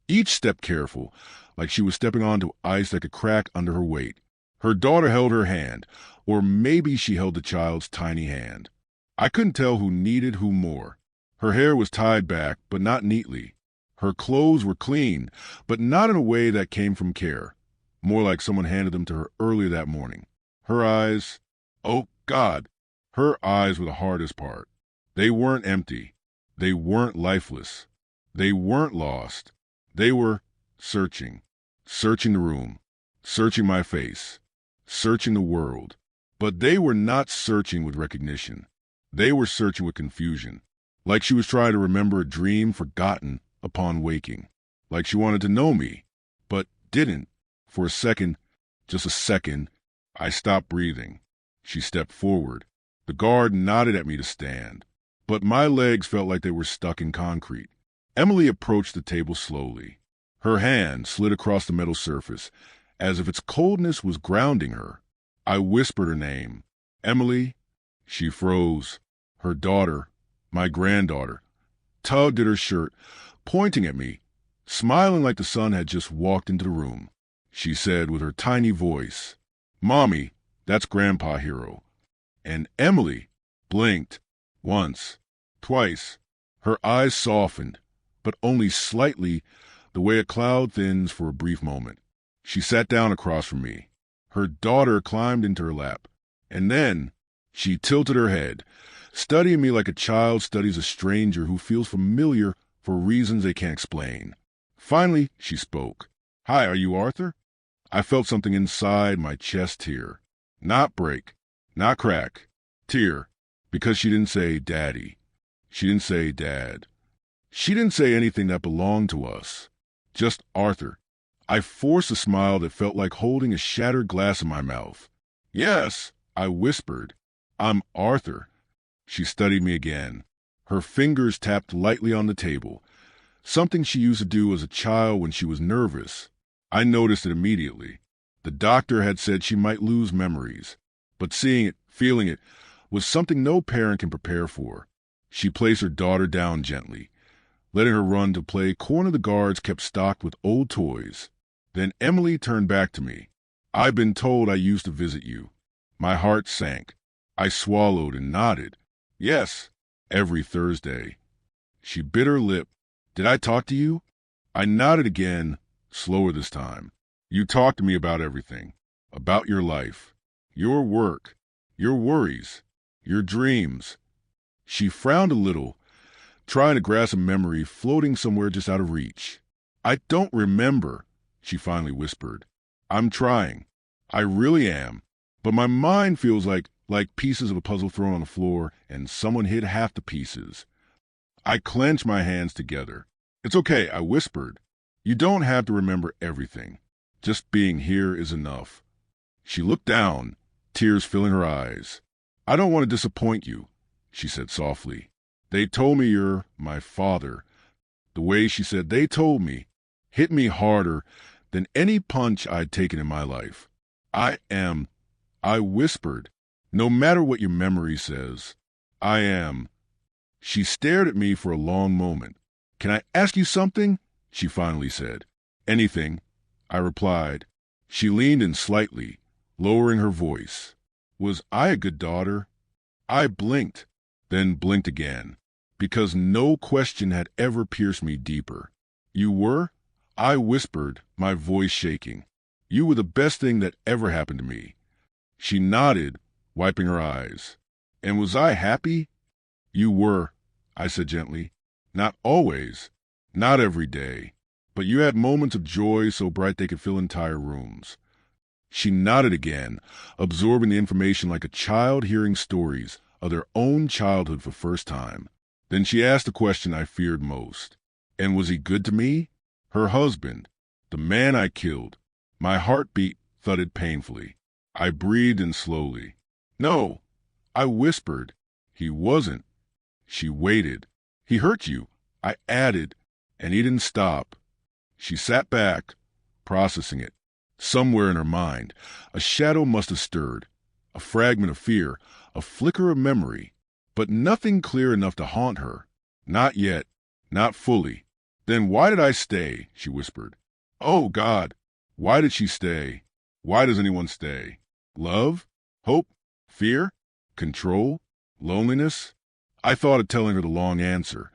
each step careful, like she was stepping onto ice that could crack under her weight. Her daughter held her hand, or maybe she held the child's tiny hand. I couldn't tell who needed who more. Her hair was tied back, but not neatly. Her clothes were clean, but not in a way that came from care. More like someone handed them to her earlier that morning. Her eyes, oh God, her eyes were the hardest part. They weren't empty. They weren't lifeless. They weren't lost. They were searching. Searching the room. Searching my face. Searching the world. But they were not searching with recognition. They were searching with confusion. Like she was trying to remember a dream forgotten upon waking. Like she wanted to know me, but didn't. For a second, just a second, I stopped breathing. She stepped forward. The guard nodded at me to stand, but my legs felt like they were stuck in concrete. Emily approached the table slowly. Her hand slid across the metal surface, as if its coldness was grounding her. I whispered her name. Emily. She froze. Her daughter, my granddaughter, tugged at her shirt, pointing at me, smiling like the sun had just walked into the room. She said with her tiny voice, Mommy, that's Grandpa Hero. And Emily blinked once, twice. Her eyes softened, but only slightly, the way a cloud thins for a brief moment. She sat down across from me. Her daughter climbed into her lap, and then she tilted her head, studying me like a child studies a stranger who feels familiar for reasons they can't explain. Finally, she spoke. Hi, are you Arthur? I felt something inside my chest tear. Not break, not crack. Tear. Because she didn't say Daddy. She didn't say Dad. She didn't say anything that belonged to us. Just Arthur. I forced a smile that felt like holding a shattered glass in my mouth. Yes, I whispered. I'm Arthur. She studied me again. Her fingers tapped lightly on the table, something she used to do as a child when she was nervous. I noticed it immediately. The doctor had said she might lose memories, but seeing it, feeling it, was something no parent can prepare for. She placed her daughter down gently, letting her run to play corner the guards kept stocked with old toys. Then Emily turned back to me. I've been told I used to visit you. My heart sank. I swallowed and nodded. Yes, every Thursday. She bit her lip. Did I talk to you? I nodded again, slower this time. You talked to me about everything. About your life. Your work. Your worries. Your dreams. She frowned a little, trying to grasp a memory floating somewhere just out of reach. I don't remember, she finally whispered. I'm trying. I really am. But my mind feels like pieces of a puzzle thrown on the floor and someone hid half the pieces. I clenched my hands together. It's okay, I whispered. You don't have to remember everything. Just being here is enough. She looked down, tears filling her eyes. I don't want to disappoint you, she said softly. They told me you're my father. The way she said they told me hit me harder than any punch I'd taken in my life. I whispered. No matter what your memory says, I am. She stared at me for a long moment. "Can I ask you something?" she finally said. "Anything," I replied. She leaned in slightly, lowering her voice. Was I a good daughter? I blinked, then blinked again, because no question had ever pierced me deeper. "You were?" I whispered, my voice shaking. "You were the best thing that ever happened to me." She nodded, wiping her eyes. "And was I happy?" "You were," I said gently. "Not always, not every day, but you had moments of joy so bright they could fill entire rooms." She nodded again, absorbing the information like a child hearing stories of their own childhood for first time. Then she asked the question I feared most. "And was he good to me?" Her husband, the man I killed. My heartbeat thudded painfully. I breathed in slowly. "No," I whispered. "He wasn't." She waited. "He hurt you," I added, and he didn't stop. She sat back, processing it. Somewhere in her mind, a shadow must have stirred, a fragment of fear, a flicker of memory, but nothing clear enough to haunt her. Not yet, not fully. "Then why did I stay?" she whispered. Oh, God, why did she stay? Why does anyone stay? Love? Hope? Fear? Control? Loneliness? I thought of telling her the long answer,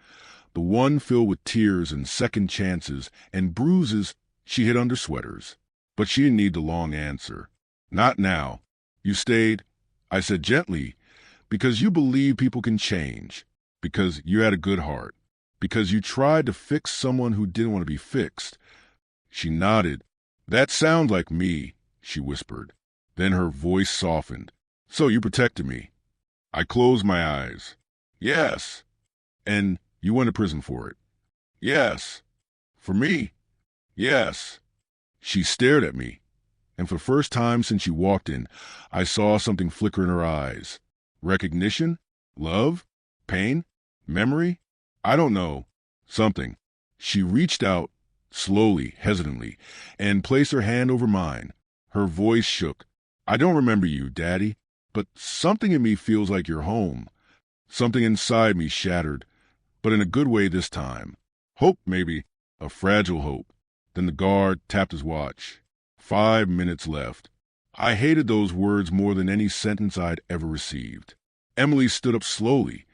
the one filled with tears and second chances and bruises she hid under sweaters. But she didn't need the long answer. "Not now. You stayed," I said gently, "because you believe people can change, because you had a good heart, because you tried to fix someone who didn't want to be fixed." She nodded. "That sounds like me," she whispered. Then her voice softened. "So you protected me." I closed my eyes. "Yes." "And you went to prison for it." "Yes." "For me?" "Yes." She stared at me, and for the first time since she walked in, I saw something flicker in her eyes. Recognition? Love? Pain? Memory? I don't know. Something. She reached out, slowly, hesitantly, and placed her hand over mine. Her voice shook. "I don't remember you, Daddy, but something in me feels like you're home." Something inside me shattered, but in a good way this time. Hope, maybe. A fragile hope. Then the guard tapped his watch. 5 minutes left. I hated those words more than any sentence I'd ever received. Emily stood up slowly,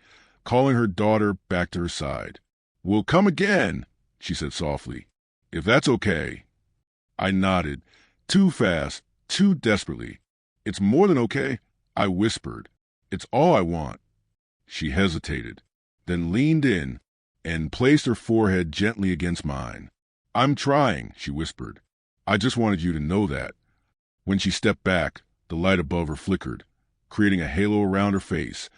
calling her daughter back to her side. "We'll come again," she said softly, "if that's okay." I nodded, too fast, too desperately. "It's more than okay," I whispered. "It's all I want." She hesitated, then leaned in and placed her forehead gently against mine. "I'm trying," she whispered. "I just wanted you to know that." When she stepped back, the light above her flickered, creating a halo around her face,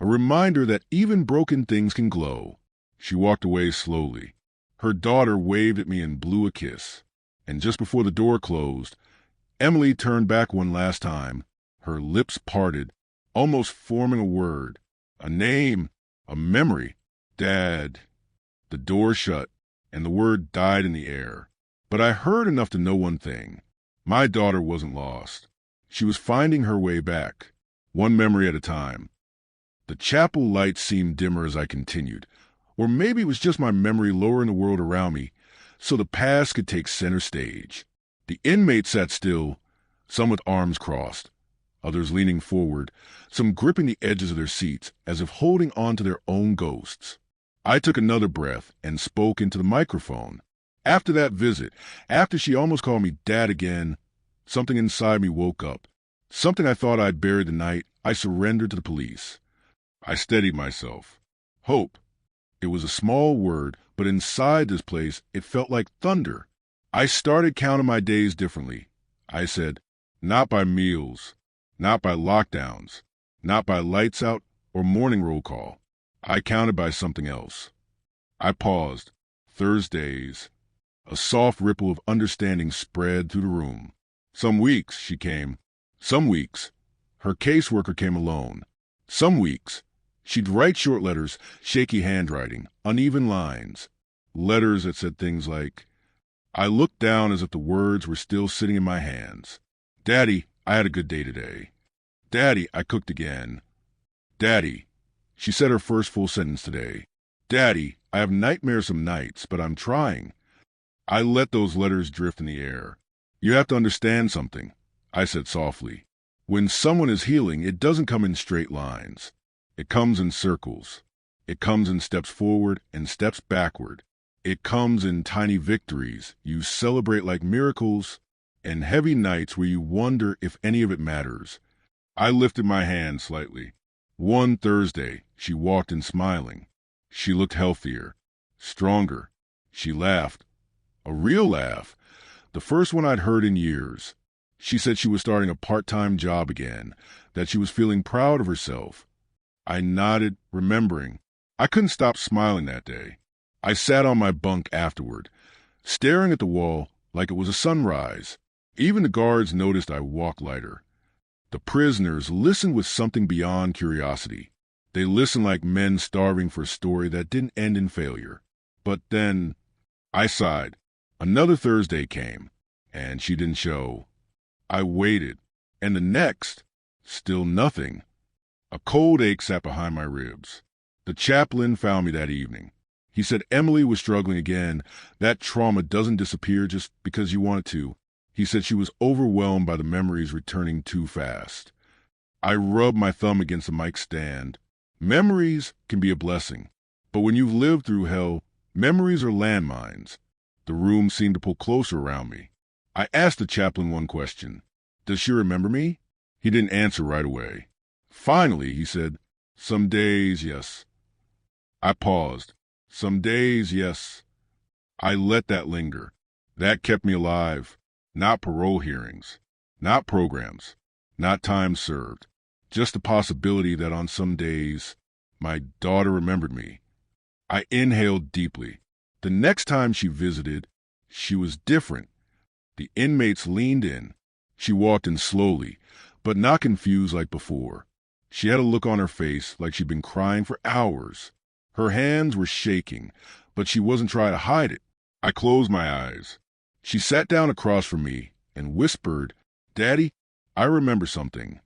a reminder that even broken things can glow. She walked away slowly. Her daughter waved at me and blew a kiss. And just before the door closed, Emily turned back one last time, her lips parted, almost forming a word, a name, a memory. "Dad." The door shut, and the word died in the air. But I heard enough to know one thing. My daughter wasn't lost. She was finding her way back, one memory at a time. The chapel light seemed dimmer as I continued, or maybe it was just my memory lowering the world around me so the past could take center stage. The inmates sat still, some with arms crossed, others leaning forward, some gripping the edges of their seats as if holding on to their own ghosts. I took another breath and spoke into the microphone. After that visit, after she almost called me Dad again, something inside me woke up. Something I thought I'd buried the night I surrendered to the police. I steadied myself. Hope. It was a small word, but inside this place it felt like thunder. I started counting my days differently. I said, not by meals, not by lockdowns, not by lights out or morning roll call. I counted by something else. I paused. Thursdays. A soft ripple of understanding spread through the room. Some weeks she came. Some weeks her caseworker came alone. Some weeks she'd write short letters, shaky handwriting, uneven lines. Letters that said things like, I looked down as if the words were still sitting in my hands. Daddy, I had a good day today. Daddy, I cooked again. Daddy, she said her first full sentence today. Daddy, I have nightmares some nights, but I'm trying. I let those letters drift in the air. You have to understand something, I said softly. When someone is healing, it doesn't come in straight lines. It comes in circles. It comes in steps forward and steps backward. It comes in tiny victories you celebrate like miracles, and heavy nights where you wonder if any of it matters. I lifted my hand slightly. One Thursday, she walked in smiling. She looked healthier, stronger. She laughed. A real laugh. The first one I'd heard in years. She said she was starting a part-time job again, that she was feeling proud of herself. I nodded, remembering. I couldn't stop smiling that day. I sat on my bunk afterward, staring at the wall like it was a sunrise. Even the guards noticed I walked lighter. The prisoners listened with something beyond curiosity. They listened like men starving for a story that didn't end in failure. But then, I sighed. Another Thursday came, and she didn't show. I waited, and the next, still nothing. A cold ache sat behind my ribs. The chaplain found me that evening. He said Emily was struggling again. That trauma doesn't disappear just because you want it to. He said she was overwhelmed by the memories returning too fast. I rubbed my thumb against the mic stand. Memories can be a blessing, but when you've lived through hell, memories are landmines. The room seemed to pull closer around me. I asked the chaplain one question. Does she remember me? He didn't answer right away. Finally, he said, some days, yes. I paused. Some days, yes. I let that linger. That kept me alive. Not parole hearings, not programs, not time served. Just the possibility that on some days, my daughter remembered me. I inhaled deeply. The next time she visited, she was different. The inmates leaned in. She walked in slowly, but not confused like before. She had a look on her face like she'd been crying for hours. Her hands were shaking, but she wasn't trying to hide it. I closed my eyes. She sat down across from me and whispered, Daddy, I remember something.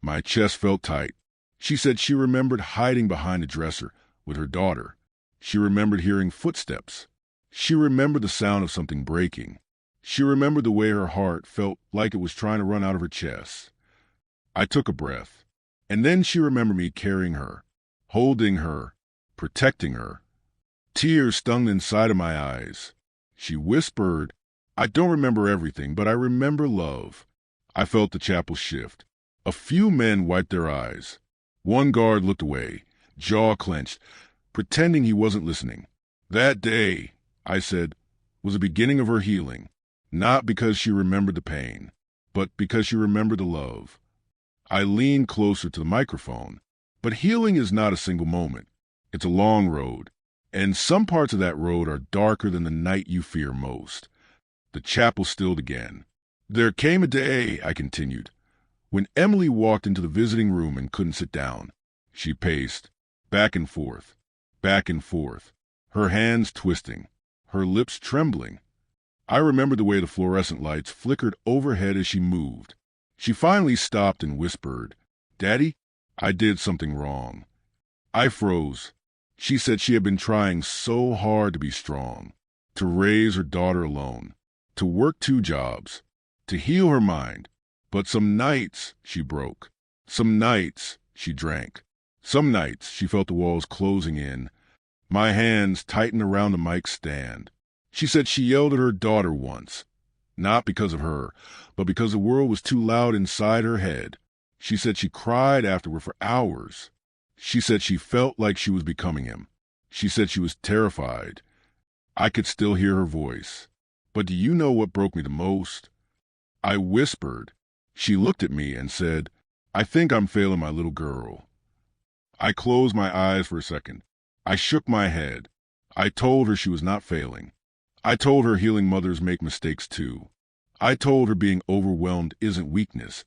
My chest felt tight. She said she remembered hiding behind a dresser with her daughter. She remembered hearing footsteps. She remembered the sound of something breaking. She remembered the way her heart felt like it was trying to run out of her chest. I took a breath, and then she remembered me carrying her, holding her, protecting her. Tears stung inside of my eyes. She whispered, I don't remember everything, but I remember love. I felt the chapel shift. A few men wiped their eyes. One guard looked away, jaw clenched, pretending he wasn't listening. That day, I said, was the beginning of her healing, not because she remembered the pain, but because she remembered the love. I leaned closer to the microphone, but healing is not a single moment. It's a long road, and some parts of that road are darker than the night you fear most. The chapel stilled again. There came a day, I continued, when Emily walked into the visiting room and couldn't sit down. She paced, back and forth, her hands twisting, her lips trembling. I remembered the way the fluorescent lights flickered overhead as she moved. She finally stopped and whispered, Daddy, I did something wrong. I froze. She said she had been trying so hard to be strong, to raise her daughter alone, to work 2 jobs, to heal her mind. But some nights she broke. Some nights she drank. Some nights she felt the walls closing in. My hands tightened around the mic stand. She said she yelled at her daughter once, not because of her, but because the world was too loud inside her head. She said she cried afterward for hours. She said she felt like she was becoming him. She said she was terrified. I could still hear her voice. But do you know what broke me the most? I whispered. She looked at me and said, I think I'm failing my little girl. I closed my eyes for a second. I shook my head. I told her she was not failing. I told her healing mothers make mistakes too. I told her being overwhelmed isn't weakness.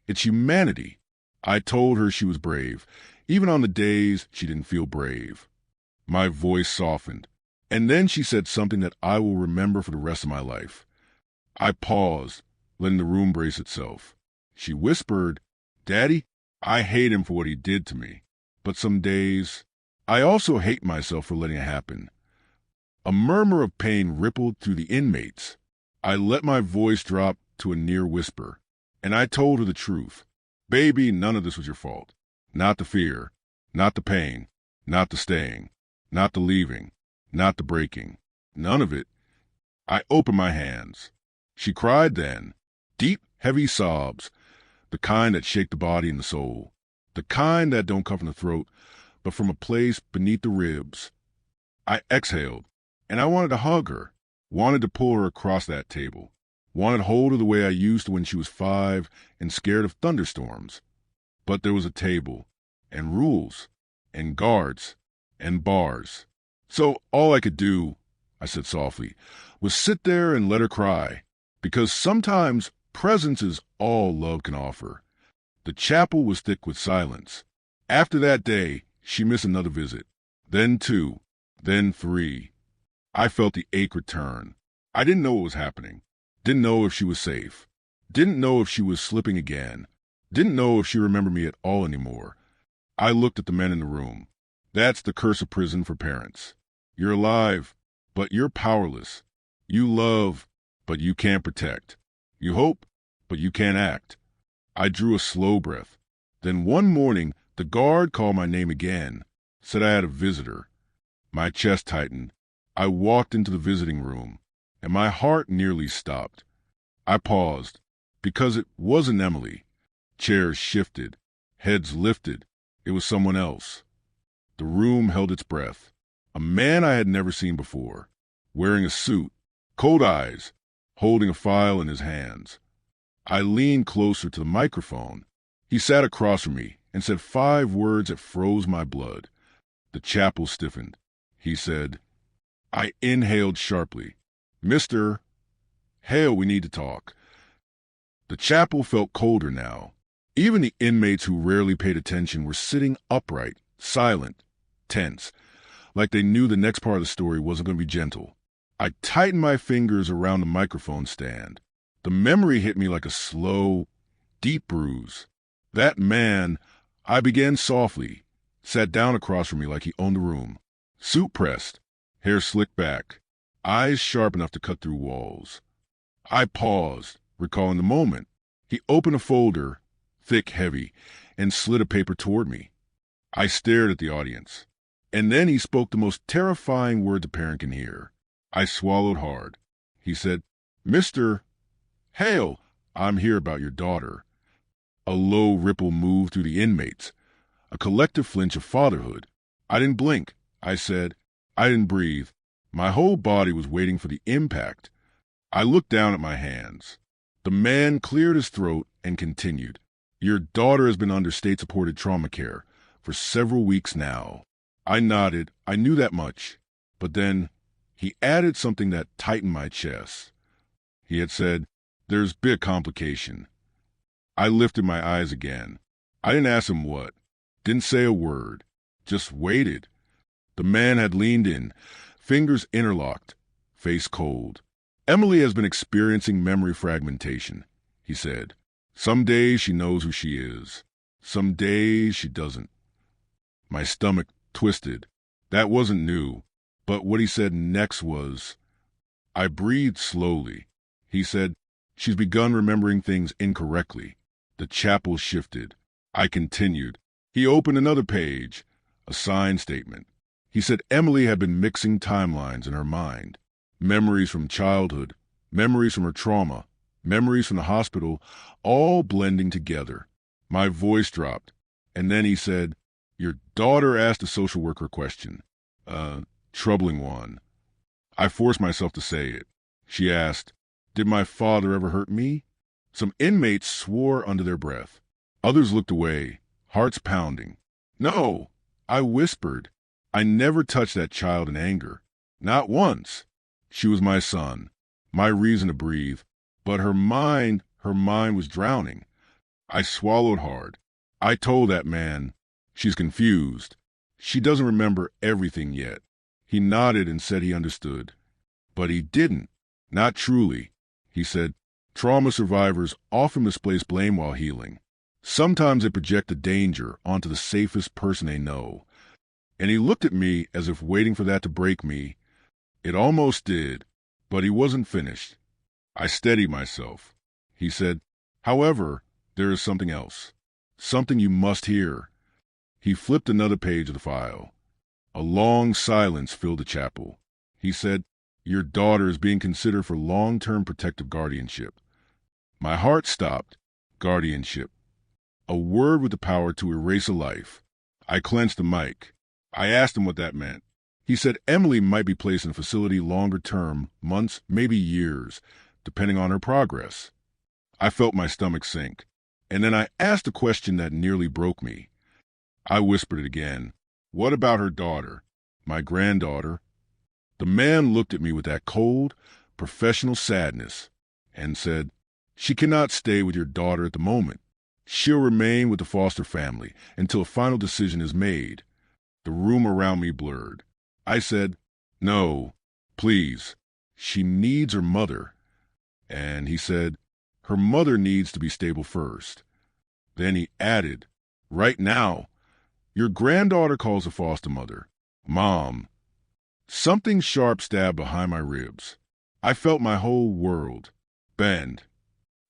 It's humanity. I told her she was brave, even on the days she didn't feel brave. My voice softened, and then she said something that I will remember for the rest of my life. I paused, letting the room brace itself. She whispered, Daddy, I hate him for what he did to me, but some days I also hate myself for letting it happen. A murmur of pain rippled through the inmates. I let my voice drop to a near whisper, and I told her the truth. Baby, none of this was your fault. Not the fear, not the pain, not the staying, not the leaving, not the breaking. None of it. I opened my hands. She cried then. Deep, heavy sobs, the kind that shake the body and the soul. The kind that don't come from the throat, but from a place beneath the ribs. I exhaled, and I wanted to hug her, wanted to pull her across that table, wanted to hold her the way I used to when she was 5 and scared of thunderstorms. But there was a table, and rules, and guards, and bars. So all I could do, I said softly, was sit there and let her cry, because sometimes presence is all love can offer. The chapel was thick with silence. After that day, she missed another visit, then 2, then 3. I felt the ache return. I didn't know what was happening, didn't know if she was safe, didn't know if she was slipping again, didn't know if she remembered me at all anymore. I looked at the men in the room. That's the curse of prison for parents. You're alive, but you're powerless. You love, but you can't protect. You hope, but you can't act. I drew a slow breath. Then one morning, the guard called my name again, said I had a visitor. My chest tightened. I walked into the visiting room, and my heart nearly stopped. I paused, because it wasn't Emily. Chairs shifted, heads lifted. It was someone else. The room held its breath. A man I had never seen before, wearing a suit, cold eyes, holding a file in his hands. I leaned closer to the microphone. He sat across from me and said 5 words that froze my blood. The chapel stiffened. He said, I inhaled sharply. Mr. Hale, we need to talk. The chapel felt colder now. Even the inmates who rarely paid attention were sitting upright, silent, tense, like they knew the next part of the story wasn't going to be gentle. I tightened my fingers around the microphone stand. The memory hit me like a slow, deep bruise. That man, I began softly, sat down across from me like he owned the room. Suit pressed, hair slicked back, eyes sharp enough to cut through walls. I paused, recalling the moment. He opened a folder, thick, heavy, and slid a paper toward me. I stared at the audience, and then he spoke the most terrifying words a parent can hear. I swallowed hard. He said, Mr. Hale, I'm here about your daughter. A low ripple moved through the inmates, a collective flinch of fatherhood. I didn't blink. I said, I didn't breathe. My whole body was waiting for the impact. I looked down at my hands. The man cleared his throat and continued. Your daughter has been under state-supported trauma care for several weeks now. I nodded. I knew that much. But then he added something that tightened my chest. He had said, there's been a complication. I lifted my eyes again. I didn't ask him what. Didn't say a word. Just waited. The man had leaned in, fingers interlocked, face cold. Emily has been experiencing memory fragmentation, he said. Some days she knows who she is. Some days she doesn't. My stomach twisted. That wasn't new. But what he said next was... I breathed slowly. He said, she's begun remembering things incorrectly. The chapel shifted. I continued. He opened another page, a signed statement. He said Emily had been mixing timelines in her mind. Memories from childhood, memories from her trauma, memories from the hospital, all blending together. My voice dropped, and then he said, your daughter asked a social worker a question. Troubling one. I forced myself to say it. She asked, did my father ever hurt me? Some inmates swore under their breath. Others looked away, hearts pounding. No, I whispered. I never touched that child in anger. Not once. She was my son, my reason to breathe. But her mind was drowning. I swallowed hard. I told that man, she's confused. She doesn't remember everything yet. He nodded and said he understood. But he didn't. Not truly. He said, trauma survivors often misplace blame while healing. Sometimes they project the danger onto the safest person they know. and he looked at me as if waiting for that to break me. It almost did, but he wasn't finished. I steadied myself. He said, "However, there is something else. Something you must hear." He flipped another page of the file. A long silence filled the chapel. He said, "Your daughter is being considered for long-term protective guardianship." My heart stopped. Guardianship. A word with the power to erase a life. I clenched the mic. I asked him what that meant. He said Emily might be placed in a facility longer term, months, maybe years, depending on her progress. I felt my stomach sink, and then I asked a question that nearly broke me. I whispered it again. "What about her daughter? My granddaughter?" The man looked at me with that cold, professional sadness and said, "She cannot stay with your daughter at the moment. She'll remain with the foster family until a final decision is made." The room around me blurred. I said, "No, please. She needs her mother." And he said, "Her mother needs to be stable first." Then he added, "Right now, your granddaughter calls the foster mother Mom." Something sharp stabbed behind my ribs. I felt my whole world bend.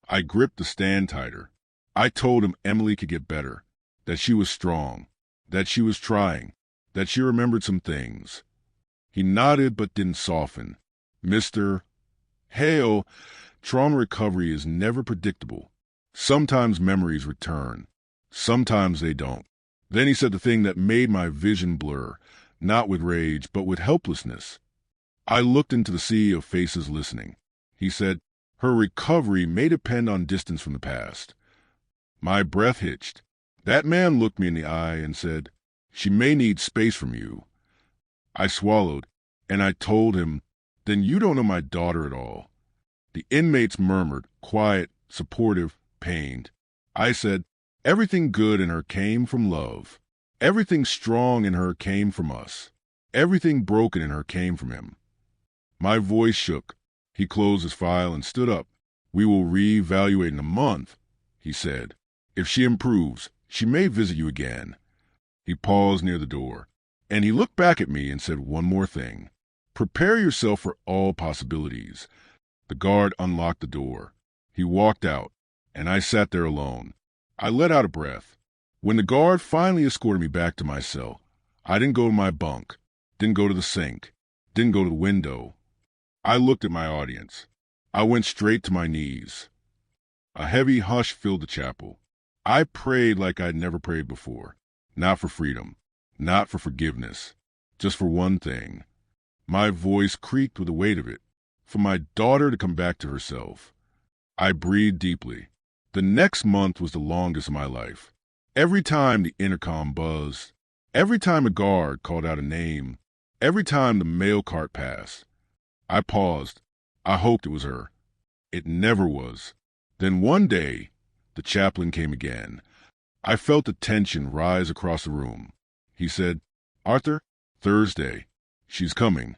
I gripped the stand tighter. I told him Emily could get better, that she was strong, that she was trying, that she remembered some things. He nodded but didn't soften. "Mr. Hale, trauma recovery is never predictable. Sometimes memories return. Sometimes they don't." Then he said the thing that made my vision blur, not with rage, but with helplessness. I looked into the sea of faces listening. He said, "Her recovery may depend on distance from the past." My breath hitched. That man looked me in the eye and said, "She may need space from you." I swallowed, and I told him, "Then you don't know my daughter at all." The inmates murmured, quiet, supportive, pained. I said, "Everything good in her came from love. Everything strong in her came from us. Everything broken in her came from him." My voice shook. He closed his file and stood up. "We will reevaluate in a month," he said. "If she improves, she may visit you again." He paused near the door, and he looked back at me and said one more thing. "Prepare yourself for all possibilities." The guard unlocked the door. He walked out, and I sat there alone. I let out a breath. When the guard finally escorted me back to my cell, I didn't go to my bunk, didn't go to the sink, didn't go to the window. I looked at my audience. I went straight to my knees. A heavy hush filled the chapel. I prayed like I'd never prayed before. Not for freedom, not for forgiveness, just for one thing. My voice creaked with the weight of it, for my daughter to come back to herself. I breathed deeply. The next month was the longest of my life. Every time the intercom buzzed, every time a guard called out a name, every time the mail cart passed, I paused. I hoped it was her. It never was. Then one day, the chaplain came again. I felt the tension rise across the room. He said, "Arthur, Thursday. She's coming."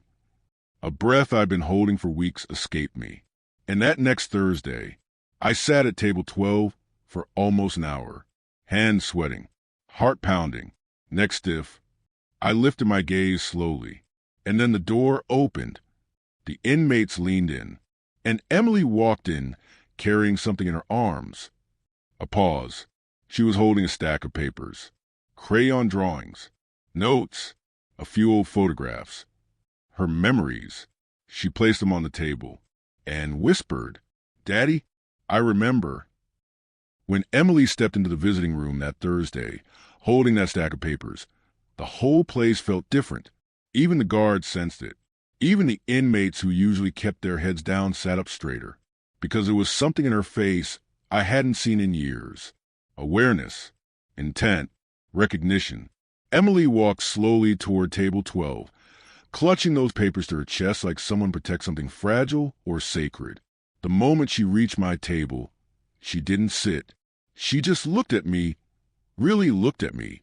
A breath I'd been holding for weeks escaped me. And that next Thursday, I sat at table 12 for almost an hour, hands sweating, heart pounding, neck stiff. I lifted my gaze slowly, and then the door opened. The inmates leaned in, and Emily walked in, carrying something in her arms. A pause. She was holding a stack of papers, crayon drawings, notes, a few old photographs. Her memories. She placed them on the table and whispered, "Daddy, I remember." When Emily stepped into the visiting room that Thursday, holding that stack of papers, the whole place felt different. Even the guards sensed it. Even the inmates who usually kept their heads down sat up straighter, because there was something in her face I hadn't seen in years. Awareness, intent, recognition. Emily walked slowly toward table 12, clutching those papers to her chest like someone protects something fragile or sacred. The moment she reached my table, she didn't sit. She just looked at me, really looked at me,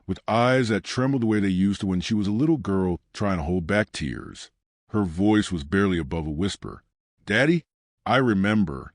with eyes that trembled the way they used to when she was a little girl trying to hold back tears. Her voice was barely above a whisper. "Daddy, I remember."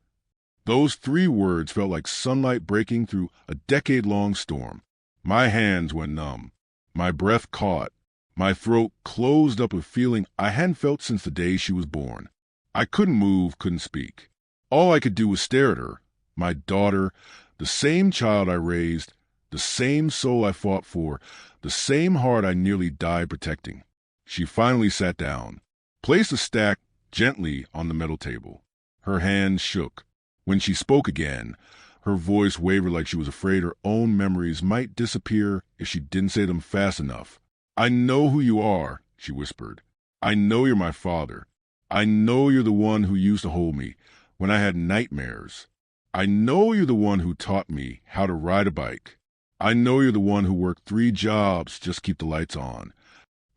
Those 3 words felt like sunlight breaking through a decade-long storm. My hands went numb. My breath caught. My throat closed up with a feeling I hadn't felt since the day she was born. I couldn't move, couldn't speak. All I could do was stare at her, my daughter, the same child I raised, the same soul I fought for, the same heart I nearly died protecting. She finally sat down, placed a stack gently on the metal table. Her hands shook. When she spoke again, her voice wavered like she was afraid her own memories might disappear if she didn't say them fast enough. "I know who you are," she whispered. "I know you're my father. I know you're the one who used to hold me when I had nightmares. I know you're the one who taught me how to ride a bike. I know you're the one who worked 3 jobs just to keep the lights on."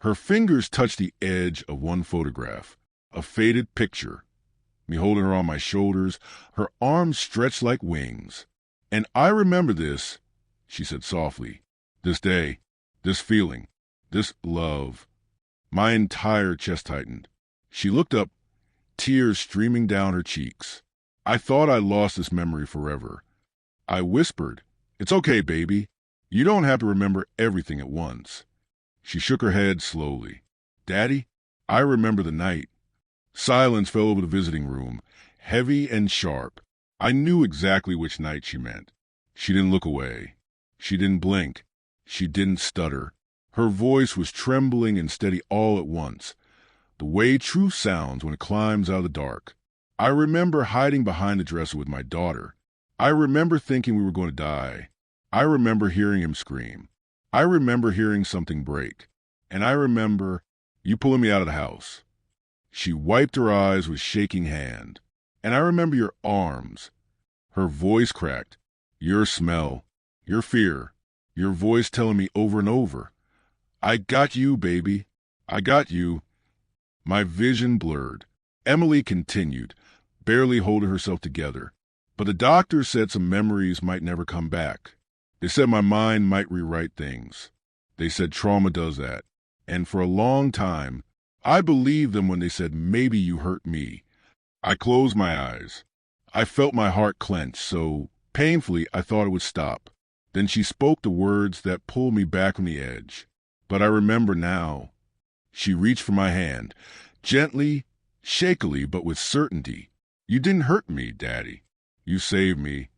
Her fingers touched the edge of one photograph, a faded picture, me holding her on my shoulders, her arms stretched like wings. "And I remember this," she said softly, "this day, this feeling, this love." My entire chest tightened. She looked up, tears streaming down her cheeks. I thought I lost this memory forever. I whispered, "It's okay, baby. You don't have to remember everything at once." She shook her head slowly. "Daddy, I remember the night." Silence fell over the visiting room, heavy and sharp. I knew exactly which night she meant. She didn't look away. She didn't blink. She didn't stutter. Her voice was trembling and steady all at once, the way truth sounds when it climbs out of the dark. I remember hiding behind the dresser with my daughter. I remember thinking we were going to die. I remember hearing him scream. I remember hearing something break. And I remember you pulling me out of the house. She wiped her eyes with shaking hand. "And I remember your arms." Her voice cracked. "Your smell, your fear, your voice telling me over and over, 'I got you, baby. I got you.'" My vision blurred. Emily continued, barely holding herself together. "But the doctor said some memories might never come back. They said my mind might rewrite things. They said trauma does that. And for a long time, I believed them when they said maybe you hurt me." I closed my eyes. I felt my heart clench so painfully I thought it would stop. Then she spoke the words that pulled me back from the edge. "But I remember now." She reached for my hand, gently, shakily, but with certainty. "You didn't hurt me, Daddy. You saved me."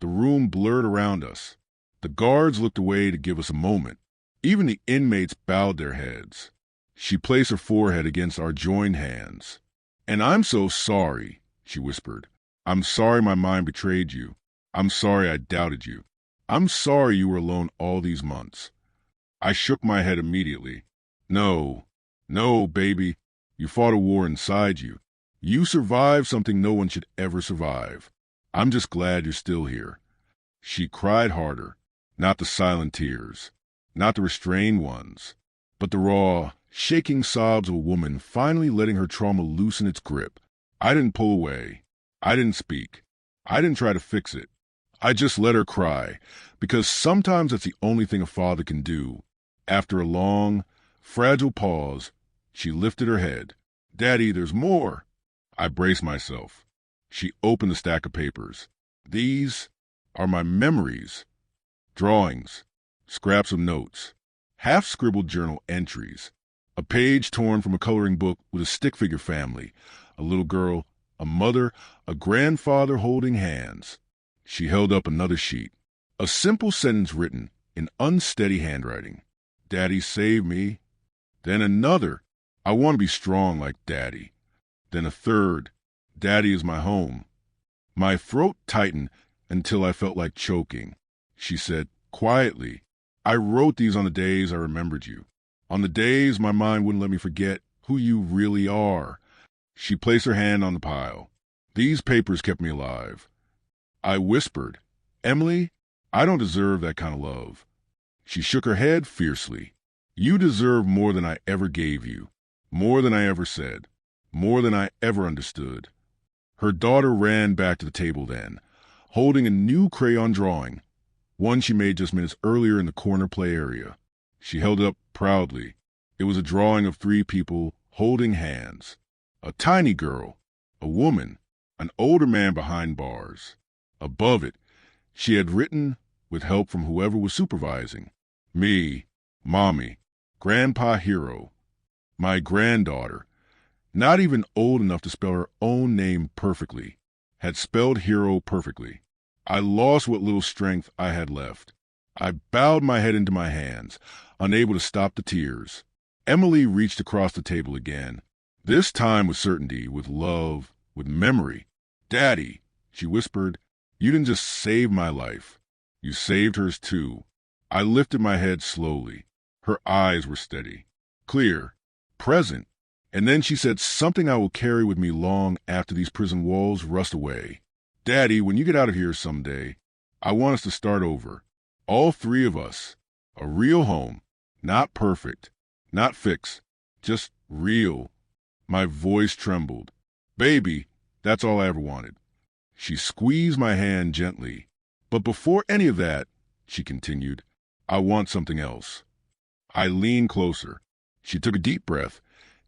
The room blurred around us. The guards looked away to give us a moment. Even the inmates bowed their heads. She placed her forehead against our joined hands. "And I'm so sorry," she whispered. "I'm sorry my mind betrayed you. I'm sorry I doubted you. I'm sorry you were alone all these months." I shook my head immediately. "No, no, baby. You fought a war inside you. You survived something no one should ever survive. I'm just glad you're still here." She cried harder, not the silent tears, not the restrained ones, but the raw, shaking sobs of a woman finally letting her trauma loosen its grip. I didn't pull away. I didn't speak. I didn't try to fix it. I just let her cry, because sometimes that's the only thing a father can do. After a long, fragile pause, she lifted her head. "Daddy, there's more." I braced myself. She opened the stack of papers. "These are my memories. Drawings, scraps of notes, half-scribbled journal entries, a page torn from a coloring book with a stick figure family, a little girl, a mother, a grandfather holding hands." She held up another sheet. A simple sentence written in unsteady handwriting. "Daddy saved me." Then another, "I want to be strong like Daddy." Then a third, "Daddy is my home." My throat tightened until I felt like choking. She said, quietly, "I wrote these on the days I remembered you. On the days my mind wouldn't let me forget who you really are." She placed her hand on the pile. "These papers kept me alive." I whispered, "Emily, I don't deserve that kind of love." She shook her head fiercely. "You deserve more than I ever gave you, more than I ever said, more than I ever understood." Her daughter ran back to the table then, holding a new crayon drawing, one she made just minutes earlier in the corner play area. She held it up proudly. It was a drawing of 3 people holding hands. A tiny girl, a woman, an older man behind bars. Above it, she had written, with help from whoever was supervising, "Me, Mommy, Grandpa Hero, my granddaughter, not even old enough to spell her own name perfectly, had spelled hero perfectly. I lost what little strength I had left. I bowed my head into my hands, unable to stop the tears. Emily reached across the table again, this time with certainty, with love, with memory. "Daddy," she whispered, "you didn't just save my life. You saved hers too." I lifted my head slowly. Her eyes were steady, clear, present. And then she said something I will carry with me long after these prison walls rust away. "Daddy, when you get out of here someday, I want us to start over. All three of us. A real home. Not perfect. Not fixed. Just real." My voice trembled. "Baby, that's all I ever wanted." She squeezed my hand gently. "But before any of that," she continued, "I want something else." I leaned closer. She took a deep breath,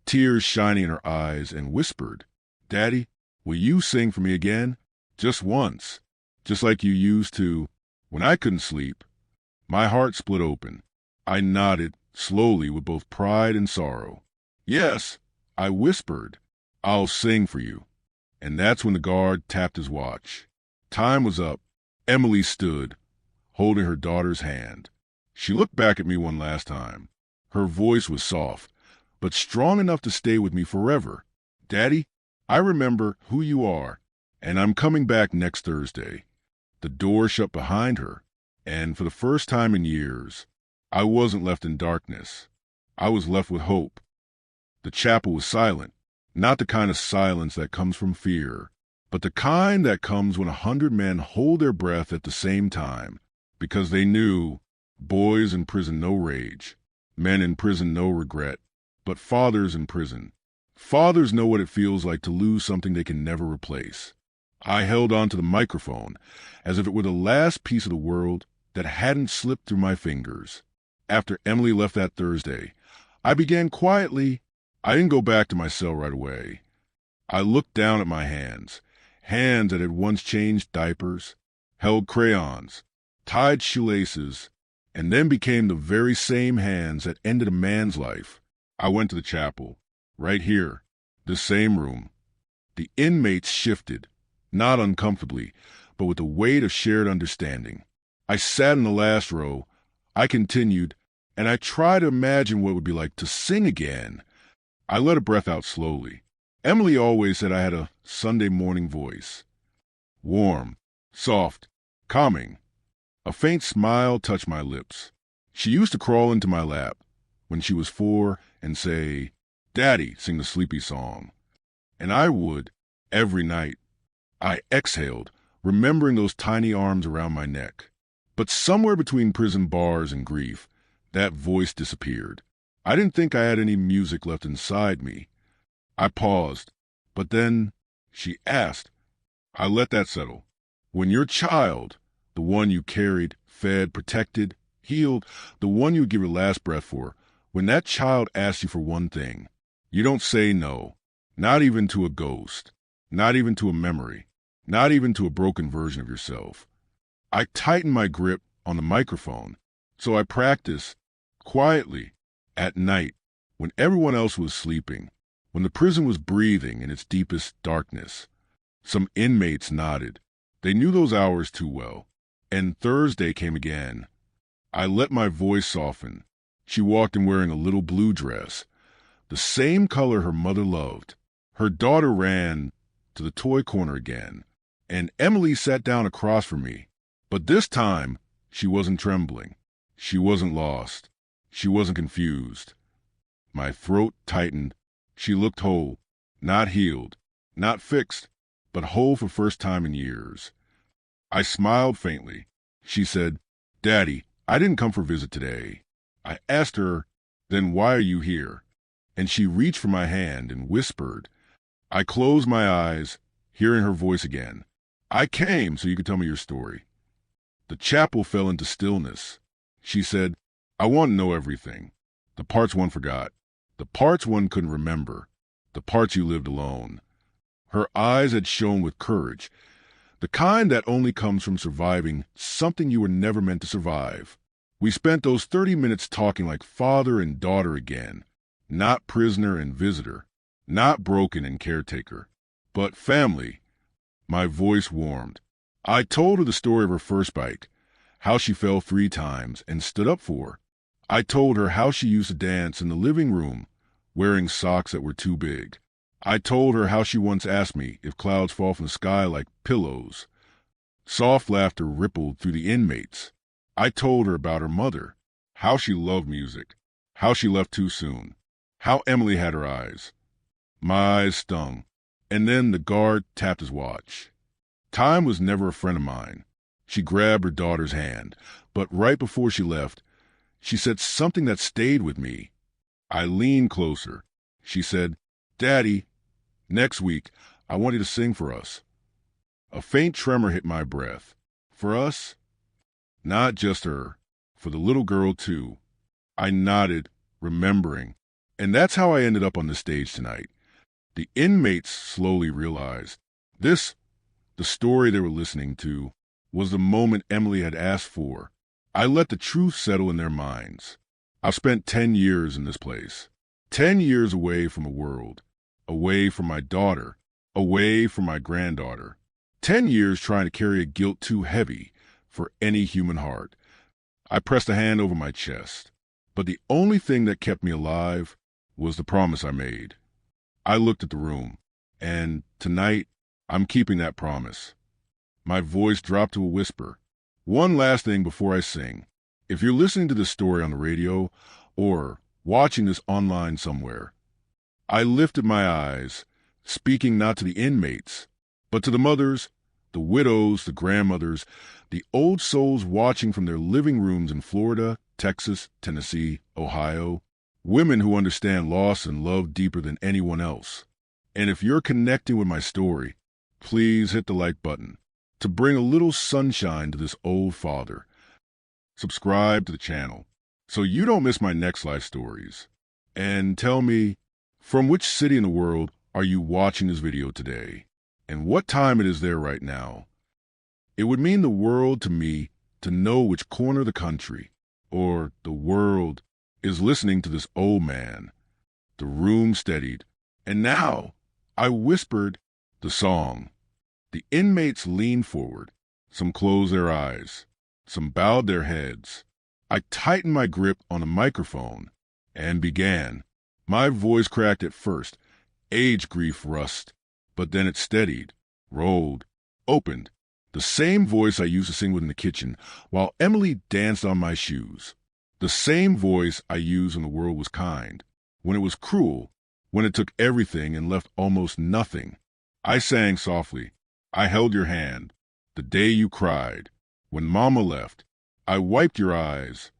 tears shining in her eyes, and whispered, "Daddy, will you sing for me again? Just once. Just like you used to when I couldn't sleep." My heart split open. I nodded, slowly, with both pride and sorrow. "Yes," I whispered, "I'll sing for you." And that's when the guard tapped his watch. Time was up. Emily stood, holding her daughter's hand. She looked back at me one last time. Her voice was soft, but strong enough to stay with me forever. "Daddy, I remember who you are, and I'm coming back next Thursday." The door shut behind her, and for the first time in years, I wasn't left in darkness. I was left with hope. The chapel was silent, not the kind of silence that comes from fear, but the kind that comes when 100 men hold their breath at the same time, because they knew boys in prison no rage, men in prison no regret, but fathers in prison. Fathers know what it feels like to lose something they can never replace. I held on to the microphone as if it were the last piece of the world that hadn't slipped through my fingers. After Emily left that Thursday, I began quietly. I didn't go back to my cell right away. I looked down at my hands that had once changed diapers, held crayons, tied shoelaces, and then became the very same hands that ended a man's life. I went to the chapel, right here, this same room. The inmates shifted, not uncomfortably, but with the weight of shared understanding. I sat in the last row. I continued, and I tried to imagine what it would be like to sing again. I let a breath out slowly. Emily always said I had a Sunday morning voice. Warm, soft, calming. A faint smile touched my lips. She used to crawl into my lap when she was 4 and say, "Daddy, sing the sleepy song." And I would, every night. I exhaled, remembering those tiny arms around my neck. But somewhere between prison bars and grief, that voice disappeared. I didn't think I had any music left inside me. I paused, but then she asked. I let that settle. When your child, the one you carried, fed, protected, healed, the one you would give your last breath for, when that child asks you for one thing, you don't say no, not even to a ghost, not even to a memory, not even to a broken version of yourself. I tightened my grip on the microphone, so I practiced quietly at night when everyone else was sleeping, when the prison was breathing in its deepest darkness. Some inmates nodded. They knew those hours too well. And Thursday came again. I let my voice soften. She walked in wearing a little blue dress, the same color her mother loved. Her daughter ran to the toy corner again, and Emily sat down across from me. But this time, she wasn't trembling. She wasn't lost. She wasn't confused. My throat tightened. She looked whole, not healed, not fixed, but whole for first time in years. I smiled faintly. She said, "Daddy, I didn't come for a visit today." I asked her, "Then why are you here?" And she reached for my hand and whispered. I closed my eyes, hearing her voice again. "I came so you could tell me your story." The chapel fell into stillness. She said, "I want to know everything. The parts one forgot. The parts one couldn't remember. The parts you lived alone." Her eyes had shone with courage, the kind that only comes from surviving something you were never meant to survive. We spent those 30 minutes talking like father and daughter again, not prisoner and visitor, not broken and caretaker, but family. My voice warmed. I told her the story of her first bike, how she fell 3 times and stood up for her. I told her how she used to dance in the living room, wearing socks that were too big. I told her how she once asked me if clouds fall from the sky like pillows. Soft laughter rippled through the inmates. I told her about her mother, how she loved music, how she left too soon, how Emily had her eyes. My eyes stung, and then the guard tapped his watch. Time was never a friend of mine. She grabbed her daughter's hand, but right before she left, she said something that stayed with me. I leaned closer. She said, "Daddy, next week, I want you to sing for us." A faint tremor hit my breath. For us? Not just her. For the little girl, too. I nodded, remembering. And that's how I ended up on the stage tonight. The inmates slowly realized this, the story they were listening to, was the moment Emily had asked for. I let the truth settle in their minds. I've spent 10 years in this place. 10 years away from a world. Away from my daughter. Away from my granddaughter. 10 years trying to carry a guilt too heavy for any human heart. I pressed a hand over my chest. But the only thing that kept me alive was the promise I made. I looked at the room, and tonight, I'm keeping that promise. My voice dropped to a whisper. One last thing before I sing. If you're listening to this story on the radio or watching this online somewhere, I lifted my eyes, speaking not to the inmates, but to the mothers, the widows, the grandmothers, the old souls watching from their living rooms in Florida, Texas, Tennessee, Ohio, women who understand loss and love deeper than anyone else. And if you're connecting with my story, please hit the like button to bring a little sunshine to this old father. Subscribe to the channel so you don't miss my next life stories. And tell me, from which city in the world are you watching this video today? And what time it is there right now? It would mean the world to me to know which corner of the country, or the world, is listening to this old man. The room steadied, and now I whispered the song. The inmates leaned forward. Some closed their eyes. Some bowed their heads. I tightened my grip on the microphone and began. My voice cracked at first, age grief rust, but then it steadied, rolled, opened. The same voice I used to sing with in the kitchen while Emily danced on my shoes. The same voice I used when the world was kind, when it was cruel, when it took everything and left almost nothing. I sang softly. I held your hand. The day you cried. When Mama left, I wiped your eyes.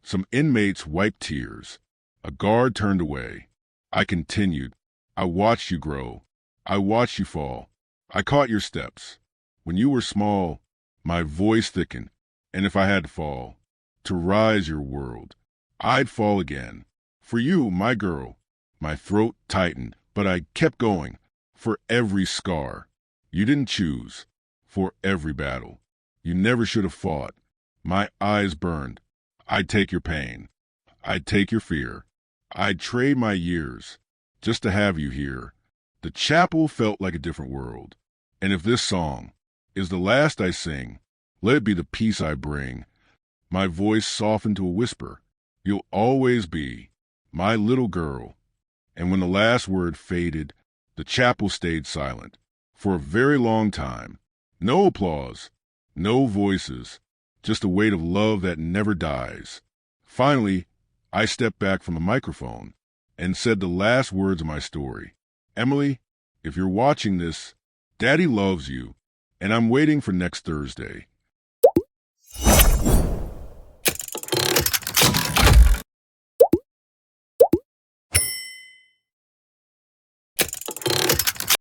Some inmates wiped tears. A guard turned away. I continued. I watched you grow. I watched you fall. I caught your steps. When you were small, my voice thickened, and if I had to fall, to rise your world, I'd fall again. For you, my girl, my throat tightened, but I kept going. For every scar, you didn't choose. For every battle, you never should have fought. My eyes burned. I'd take your pain. I'd take your fear. I'd trade my years just to have you here. The chapel felt like a different world. And if this song is the last I sing, let it be the peace I bring. My voice softened to a whisper. You'll always be my little girl. And when the last word faded, the chapel stayed silent for a very long time. No applause, no voices, just a weight of love that never dies. Finally, I stepped back from the microphone and said the last words of my story. Emily, if you're watching this, Daddy loves you, and I'm waiting for next Thursday.